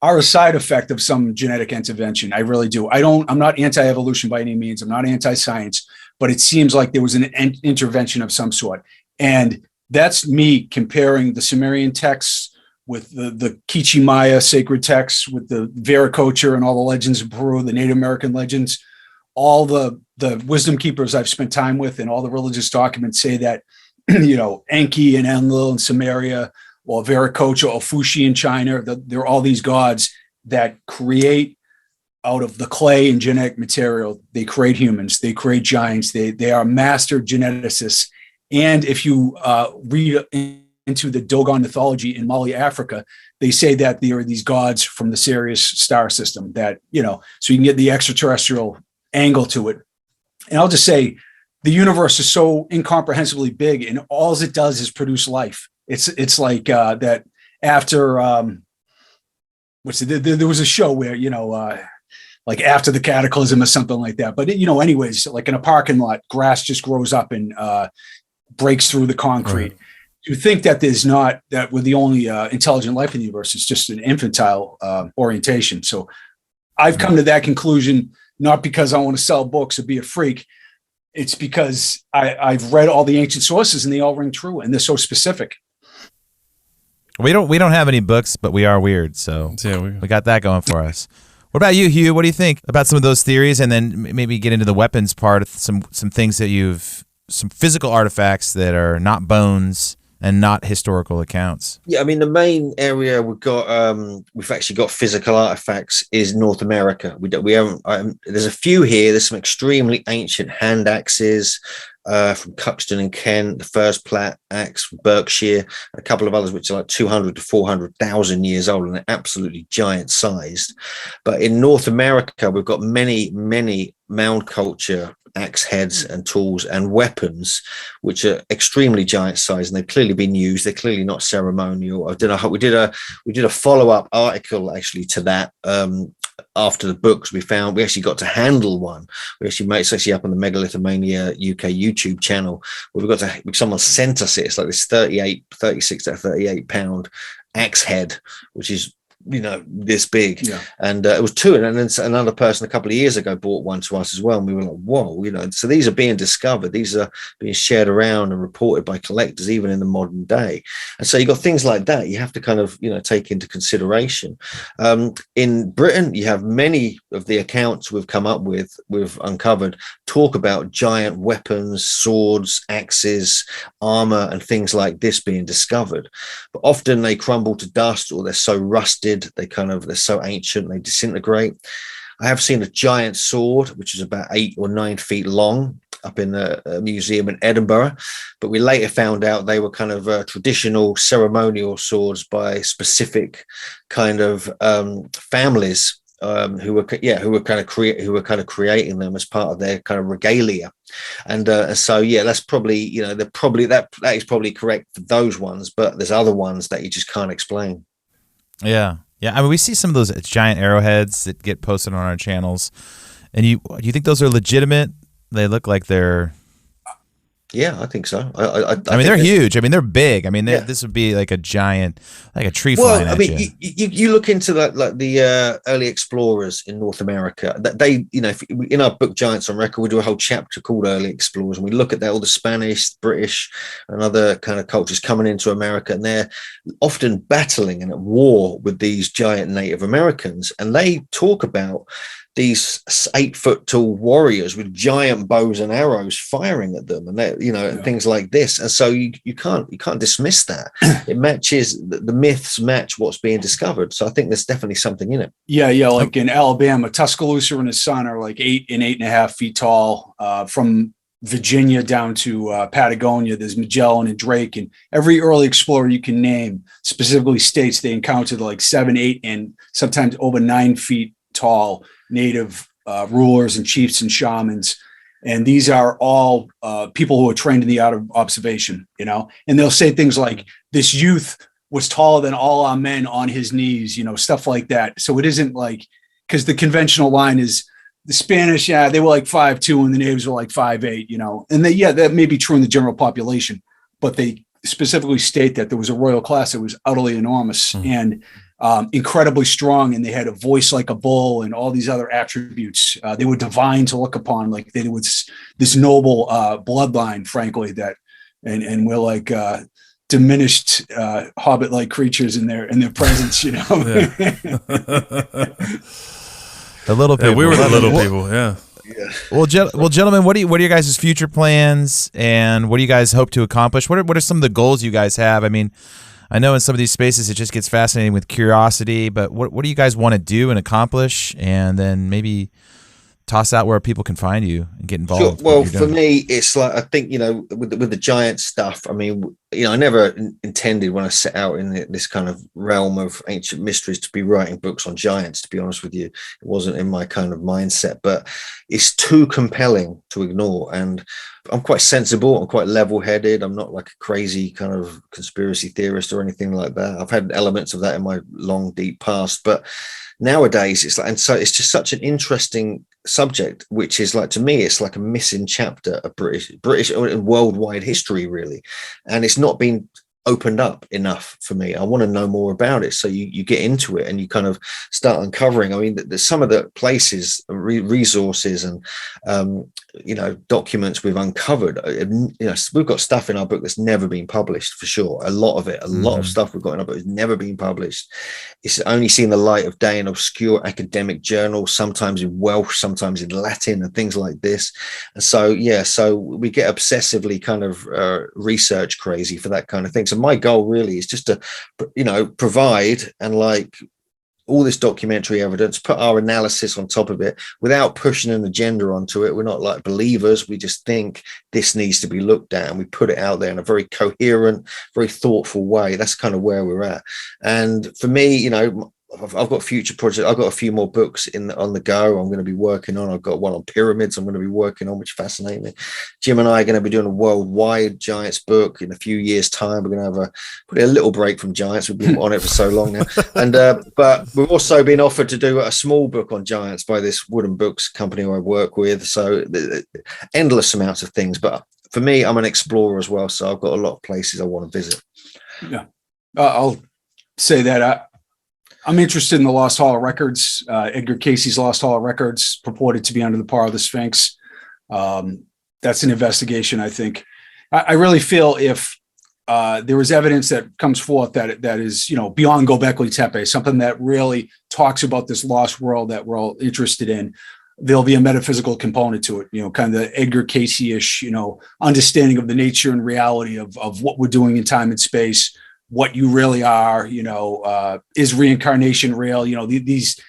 E: are a side effect of some genetic intervention. I really do. I'm not anti-evolution by any means. I'm not anti-science, but it seems like there was an intervention of some sort. And that's me comparing the Sumerian texts with the Kichi Maya sacred texts, with the Viera culture and all the legends of Peru, the Native American legends, all the wisdom keepers I've spent time with, and all the religious documents say that, you know, Enki and Enlil in Sumeria, or Veracocha or Fuxi in China, there are all these gods that create out of the clay and genetic material. They create humans, they create giants, they are master geneticists. And if you read into the Dogon mythology in Mali, Africa, they say that there are these gods from the Sirius star system that, you know, so you can get the extraterrestrial angle to it. And I'll just say, the universe is so incomprehensibly big, and all it does is produce life. It's like that after there was a show where, you know, like after the cataclysm or something like that. But you know, anyways, like in a parking lot, grass just grows up and breaks through the concrete. Right. You think that that we're the only intelligent life in the universe. It's just an infantile orientation. So I've come to that conclusion, not because I want to sell books or be a freak. It's because I've read all the ancient sources and they all ring true, and they're so specific.
H: We don't have any books, but we are weird, so yeah, we got that going for us. What about you, Hugh? What do you think about some of those theories, and then maybe get into the weapons part of some things that you've some physical artifacts that are not bones and not historical accounts?
A: Yeah, I mean, the main area we've actually got physical artifacts is North America. We haven't. There's a few here. There's some extremely ancient hand axes from Cuxton in Kent, the first plat axe from Berkshire, a couple of others which are like 200 to 400,000 years old and they're absolutely giant sized. But in North America, we've got many mound culture axe heads and tools and weapons which are extremely giant size, and they've clearly been used. They're clearly not ceremonial. We did a follow-up article actually to that after the books. We actually got to handle one. It's actually up on the Megalithomania UK YouTube channel, where someone sent us it. It's like this 36 to 38 pound axe head, which is this big.
E: Yeah.
A: And it was two, and then another person a couple of years ago bought one to us as well, and we were like, whoa, so these are being discovered, these are being shared around and reported by collectors even in the modern day. And so you got things like that you have to kind of take into consideration. In Britain, you have many of the accounts we've uncovered talk about giant weapons, swords, axes, armor, and things like this being discovered, but often they crumble to dust, or they're so rusted, they're so ancient they disintegrate. I have seen a giant sword which is about 8 or 9 feet long up in a museum in Edinburgh, but we later found out they were kind of traditional ceremonial swords by specific kind of families who were kind of creating them as part of their kind of regalia. And so that's probably that is probably correct for those ones, but there's other ones that you just can't explain.
H: Yeah. I mean, we see some of those giant arrowheads that get posted on our channels, and do you think those are legitimate? They look like they're.
A: Yeah, I think so.
H: I mean, they're huge. I mean, they're big. I mean, this would be like a giant, like a tree flying at you.
A: You look into the early explorers in North America. That they, in our book Giants on Record, we do a whole chapter called Early Explorers, and we look at all the Spanish, British, and other kind of cultures coming into America, and they're often battling and at war with these giant Native Americans, and they talk about these 8 foot tall warriors with giant bows and arrows firing at them, and and things like this. And so you can't dismiss that. It matches the myths match what's being discovered. So I think there's definitely something in it.
E: Yeah. Like in Alabama, Tuscaloosa and his son are like 8 and 8.5 feet tall. From Virginia down to Patagonia, there's Magellan and Drake, and every early explorer you can name specifically states they encountered like 7, 8, and sometimes over 9 feet tall native rulers and chiefs and shamans. And these are all people who are trained in the art of observation, and they'll say things like, this youth was taller than all our men on his knees, stuff like that. So it isn't like, because the conventional line is the Spanish, they were like 5'2", and the natives were like 5'8", and that may be true in the general population, but they specifically state that there was a royal class that was utterly enormous and incredibly strong, and they had a voice like a bull and all these other attributes. They were divine to look upon, like they were this noble bloodline, frankly, and we're like diminished hobbit-like creatures in their presence,
H: The little people.
J: Yeah, we were the little people, yeah.
H: Well, gentlemen, what are your guys' future plans, and what do you guys hope to accomplish? What are some of the goals you guys have? I mean, I know in some of these spaces it just gets fascinating with curiosity, but what do you guys want to do and accomplish, and then maybe toss out where people can find you and get involved?
A: Sure. Well, for me, it's like, I think, with the giant stuff, I mean, I never intended when I set out in this kind of realm of ancient mysteries to be writing books on giants, to be honest with you. It wasn't in my kind of mindset, but it's too compelling to ignore. And I'm quite sensible. I'm quite level-headed. I'm not like a crazy kind of conspiracy theorist or anything like that. I've had elements of that in my long, deep past, but nowadays it's like, and so it's just such an interesting subject, which is like, to me, it's like a missing chapter of British and worldwide history, really. And it's not been opened up enough for me. I want to know more about it. So you get into it and you kind of start uncovering. I mean, there's some of the places, resources and, documents we've uncovered. We've got stuff in our book that's never been published for sure. A lot of it, a lot of stuff we've got in our book has never been published. It's only seen the light of day in obscure academic journals, sometimes in Welsh, sometimes in Latin and things like this. And so we get obsessively kind of research crazy for that kind of thing. So my goal really is just to, provide and like all this documentary evidence, put our analysis on top of it without pushing an agenda onto it. We're not like believers. We just think this needs to be looked at and we put it out there in a very coherent, very thoughtful way. That's kind of where we're at. And for me, I've got future projects. I've got a few more books on the go I'm going to be working on. I've got one on pyramids I'm going to be working on, which fascinates me. Jim and I are going to be doing a worldwide giants book in a few years' time. We're going to have probably a little break from giants. We've been on it for so long now. And but we've also been offered to do a small book on giants by this wooden books company I work with. So endless amounts of things. But for me, I'm an explorer as well. So I've got a lot of places I want to visit.
E: Yeah, I'll say that I'm interested in the Lost Hall of Records. Edgar Casey's Lost Hall of Records, purported to be under the power of the Sphinx. That's an investigation, I think. I really feel if there is evidence that comes forth that is, beyond Göbekli Tepe, something that really talks about this lost world that we're all interested in, there'll be a metaphysical component to it, kind of the Edgar Casey-ish, understanding of the nature and reality of what we're doing in time and space, what you really are, is reincarnation real? These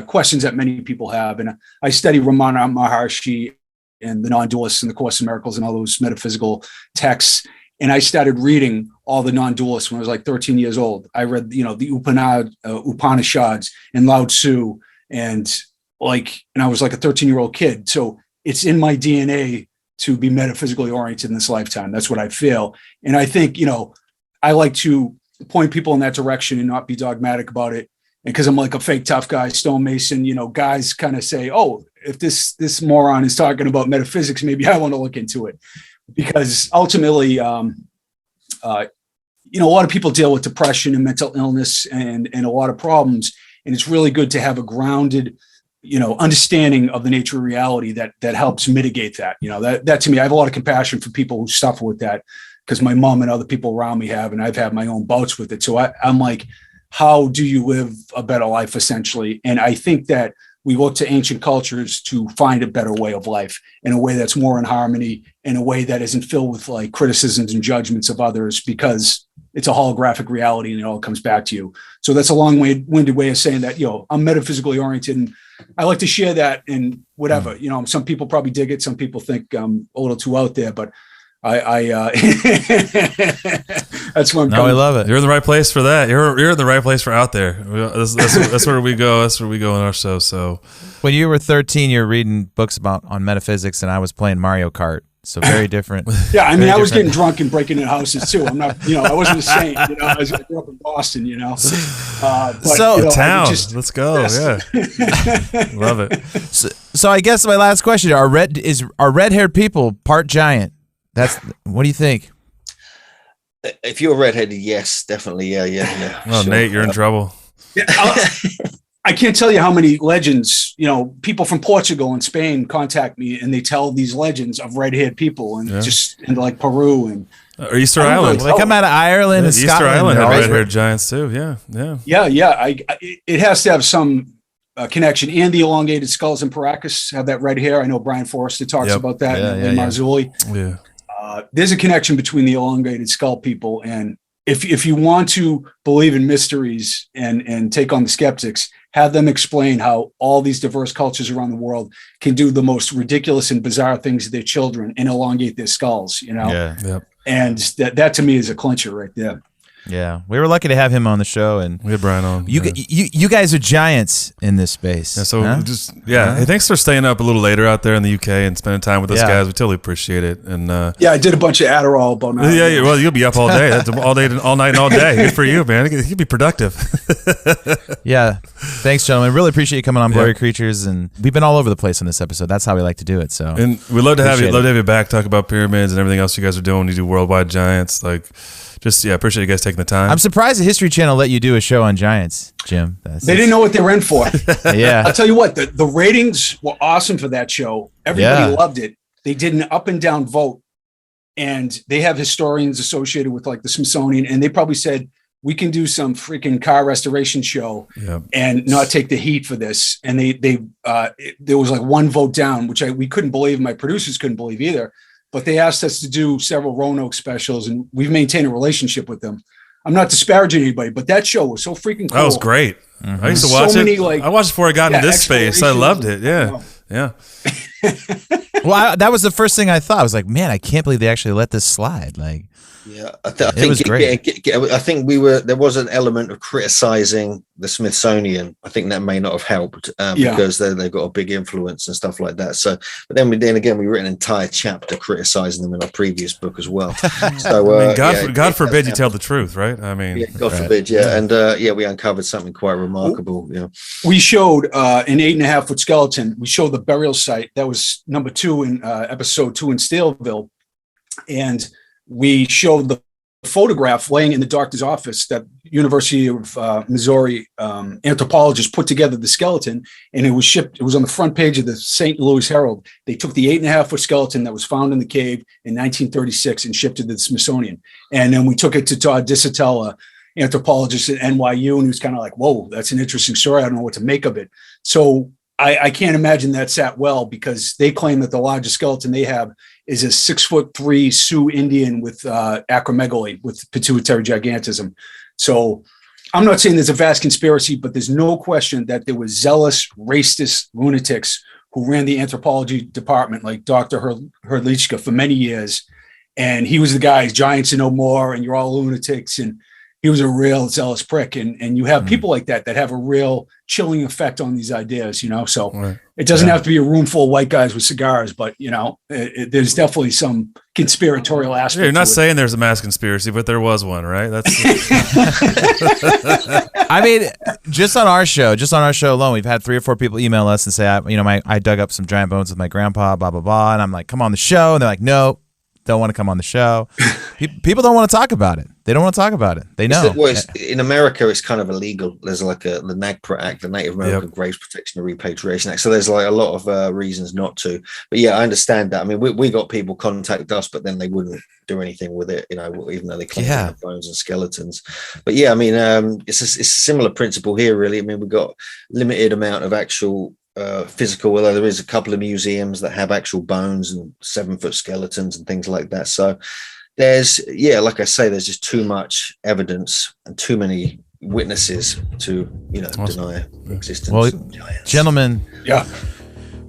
E: questions that many people have. And I study Ramana Maharshi and the non-dualists and the Course in Miracles and all those metaphysical texts. And I started reading all the non-dualists when I was like 13 years old. I read, the Upanishads and Lao Tzu and I was like a 13-year-old kid. So it's in my DNA to be metaphysically oriented in this lifetime. That's what I feel. And I think, I like to point people in that direction and not be dogmatic about it. And because I'm like a fake tough guy, stonemason, guys kind of say, oh, if this moron is talking about metaphysics, maybe I want to look into it. Because ultimately, a lot of people deal with depression and mental illness and a lot of problems. And it's really good to have a grounded, understanding of the nature of reality that helps mitigate that. That to me, I have a lot of compassion for people who suffer with that, because my mom and other people around me have, and I've had my own bouts with it. So I'm like, how do you live a better life, essentially? And I think that we look to ancient cultures to find a better way of life, in a way that's more in harmony, in a way that isn't filled with like criticisms and judgments of others, because it's a holographic reality and it all comes back to you. So that's a long-winded way of saying that, I'm metaphysically oriented and I like to share that in whatever, some people probably dig it. Some people think I'm a little too out there, but I that's what I'm
J: I love it. You're in the right place for that. You're in the right place for out there. That's where we go. That's where we go in our show. So
H: when you were 13, you were reading books on metaphysics, and I was playing Mario Kart. So very different.
E: Yeah, I mean, I was getting drunk and breaking in houses too. I'm not, I wasn't a saint. I grew up in Boston. But,
J: town. Let's go. Yes. Yeah, love it.
H: So I guess my last question: Are red-haired people part giant? What do you think?
A: If you're redheaded, yes, definitely, yeah.
J: Oh, sure. Nate, you're in trouble.
E: Yeah, I can't tell you how many legends, people from Portugal and Spain contact me and they tell these legends of red-haired people and and like Peru and
J: or Easter Island.
H: They come out of Ireland and
J: Easter
H: Scotland.
J: Easter Island have red-haired giants too. Yeah.
E: It has to have some connection. And the elongated skulls in Paracas have that red hair. I know Brian Forrester talks about that in Marzulli.
J: Yeah.
E: There's a connection between the elongated skull people, and if you want to believe in mysteries and take on the skeptics, have them explain how all these diverse cultures around the world can do the most ridiculous and bizarre things to their children and elongate their skulls, and that to me is a clincher right there.
H: Yeah, we were lucky to have him on the show, and
J: we had Brian on.
H: You guys are giants in this space.
J: Yeah, so hey, thanks for staying up a little later out there in the UK and spending time with us guys. We totally appreciate it. And
E: I did a bunch of Adderall about now.
J: Yeah, well, you'll be up all day, all night, and all day. Good for you, man. You'll be productive.
H: Yeah, thanks, gentlemen. Really appreciate you coming on Blurry Creatures, and we've been all over the place on this episode. That's how we like to do it. So,
J: and we'd love to have you. Love to have you back. Talk about pyramids and everything else you guys are doing. You do worldwide giants, like. just appreciate you guys taking the time.
H: I'm surprised the History Channel let you do a show on giants, Jim.
E: They didn't know what they were in for.
H: Yeah.
E: I'll tell you what, the ratings were awesome for that show. Everybody loved it. They did an up and down vote, and they have historians associated with like the Smithsonian, and they probably said, we can do some freaking car restoration show and not take the heat for this. And there was like one vote down, which we couldn't believe. My producers couldn't believe either, but they asked us to do several Roanoke specials, and we've maintained a relationship with them. I'm not disparaging anybody, but that show was so freaking cool.
J: That was great. Mm-hmm. I used to watch it. I watched it before I got into this space. I loved it. Yeah. Yeah.
H: Well, that was the first thing I thought. I was like, man, I can't believe they actually let this slide. Like,
A: yeah, I think it was great. I think there was an element of criticizing the Smithsonian. I think that may not have helped because they've got a big influence and stuff like that. So, but then again, we wrote an entire chapter criticizing them in our previous book as well. So,
J: I mean, God forbid you tell the truth, right? I mean,
A: God forbid, and we uncovered something quite remarkable. Yeah,
E: we showed an 8.5 foot skeleton. We showed the burial site. That was number 2 in episode 2 in Staleville, and we showed the photograph laying in the doctor's office that University of Missouri anthropologists put together the skeleton, and it was shipped. It was on the front page of the St. Louis Herald. They took the 8.5 foot skeleton that was found in the cave in 1936 and shipped it to the Smithsonian. And then we took it to Todd Disatella, anthropologist at NYU, and he was kind of like, whoa, that's an interesting story. I don't know what to make of it. So I can't imagine that sat well, because they claim that the largest skeleton they have is a 6'3" Sioux Indian with acromegaly, with pituitary gigantism. So I'm not saying there's a vast conspiracy, but there's no question that there was zealous, racist lunatics who ran the anthropology department, like Dr. Hrdlichka, for many years. And he was the guy, giants and no more, and you're all lunatics. And he was a real zealous prick. And you have people like that have a real chilling effect on these ideas, so it doesn't have to be a room full of white guys with cigars, but there's definitely some conspiratorial aspect.
J: You're not saying there's a mass conspiracy, but there was one, right? That's
H: I mean, just on our show alone, we've had 3 or 4 people email us and say, I dug up some giant bones with my grandpa, blah, blah, blah. And I'm like, come on the show. And they're like, no, don't want to come on the show. People don't want to talk about it. They don't want to talk about it. They know.
A: In America, it's kind of illegal. There's like the NAGPRA Act, the Native American Graves Protection and Repatriation Act. So there's like a lot of reasons not to. But yeah, I understand that. I mean, we got people contact us, but then they wouldn't do anything with it, even though they claim they have bones and skeletons. But yeah, I mean, it's a similar principle here, really. I mean, we've got limited amount of actual physical, although there is a couple of museums that have actual bones and 7-foot skeletons and things like that. So there's, like I say, there's just too much evidence and too many witnesses to, deny existence.
H: Well, gentlemen,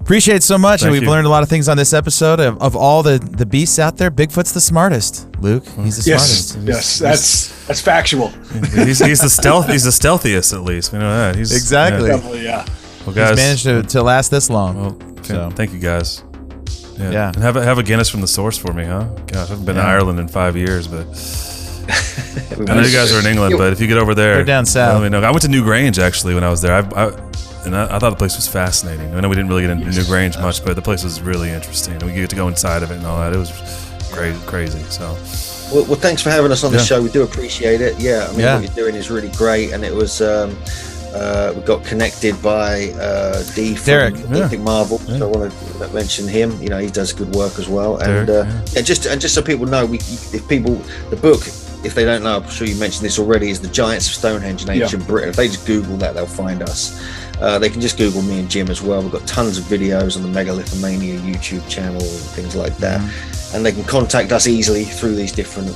H: appreciate it so much. And we've learned a lot of things on this episode. Of all the beasts out there, Bigfoot's the smartest. Luke, he's the smartest.
E: Yes, that's factual.
J: He's the stealthiest, at least. We know that.
H: Exactly.
E: Definitely,
J: Well, guys,
H: he's managed to last this long.
J: Well, thank you, guys. Yeah. And have a Guinness from the source for me, huh? Gosh, I haven't been to Ireland in 5 years, but I know you guys are in England, but if you get over there,
H: we're down south.
J: Let me know. I went to Newgrange actually when I was there. I thought the place was fascinating. I know we didn't really get into Newgrange much, but the place was really interesting. We get to go inside of it and all that. It was crazy. So.
A: Well, thanks for having us on the show. We do appreciate it. Yeah, I mean, what you're doing is really great, and it was. We got connected by D from
H: Derek.
A: Think Marvel. So I want to mention him. He does good work as well. And
J: Derek,
A: just so people know, the book, if they don't know, I'm sure you mentioned this already, is The Giants of Stonehenge in Ancient Britain. If they just Google that, they'll find us. They can just Google me and Jim as well. We've got tons of videos on the Megalithomania YouTube channel and things like that. And they can contact us easily through these different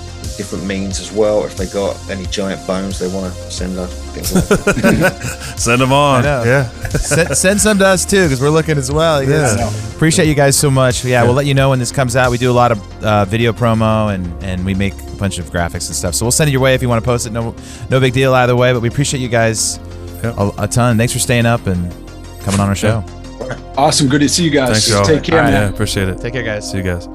A: means as well. If they got any giant bones they want to send us, things like that.
J: Send them on.
H: Send some to us too, because we're looking as well. Appreciate you guys so much. We'll let you know when this comes out. We do a lot of video promo and we make a bunch of graphics and stuff, so we'll send it your way if you want to post it. No big deal either way, but we appreciate you guys a ton. Thanks for staying up and coming on our show.
E: Awesome. Good to see you guys.
J: Thanks,
E: Take care, man.
J: Appreciate it.
H: Take care, guys.
J: See you guys.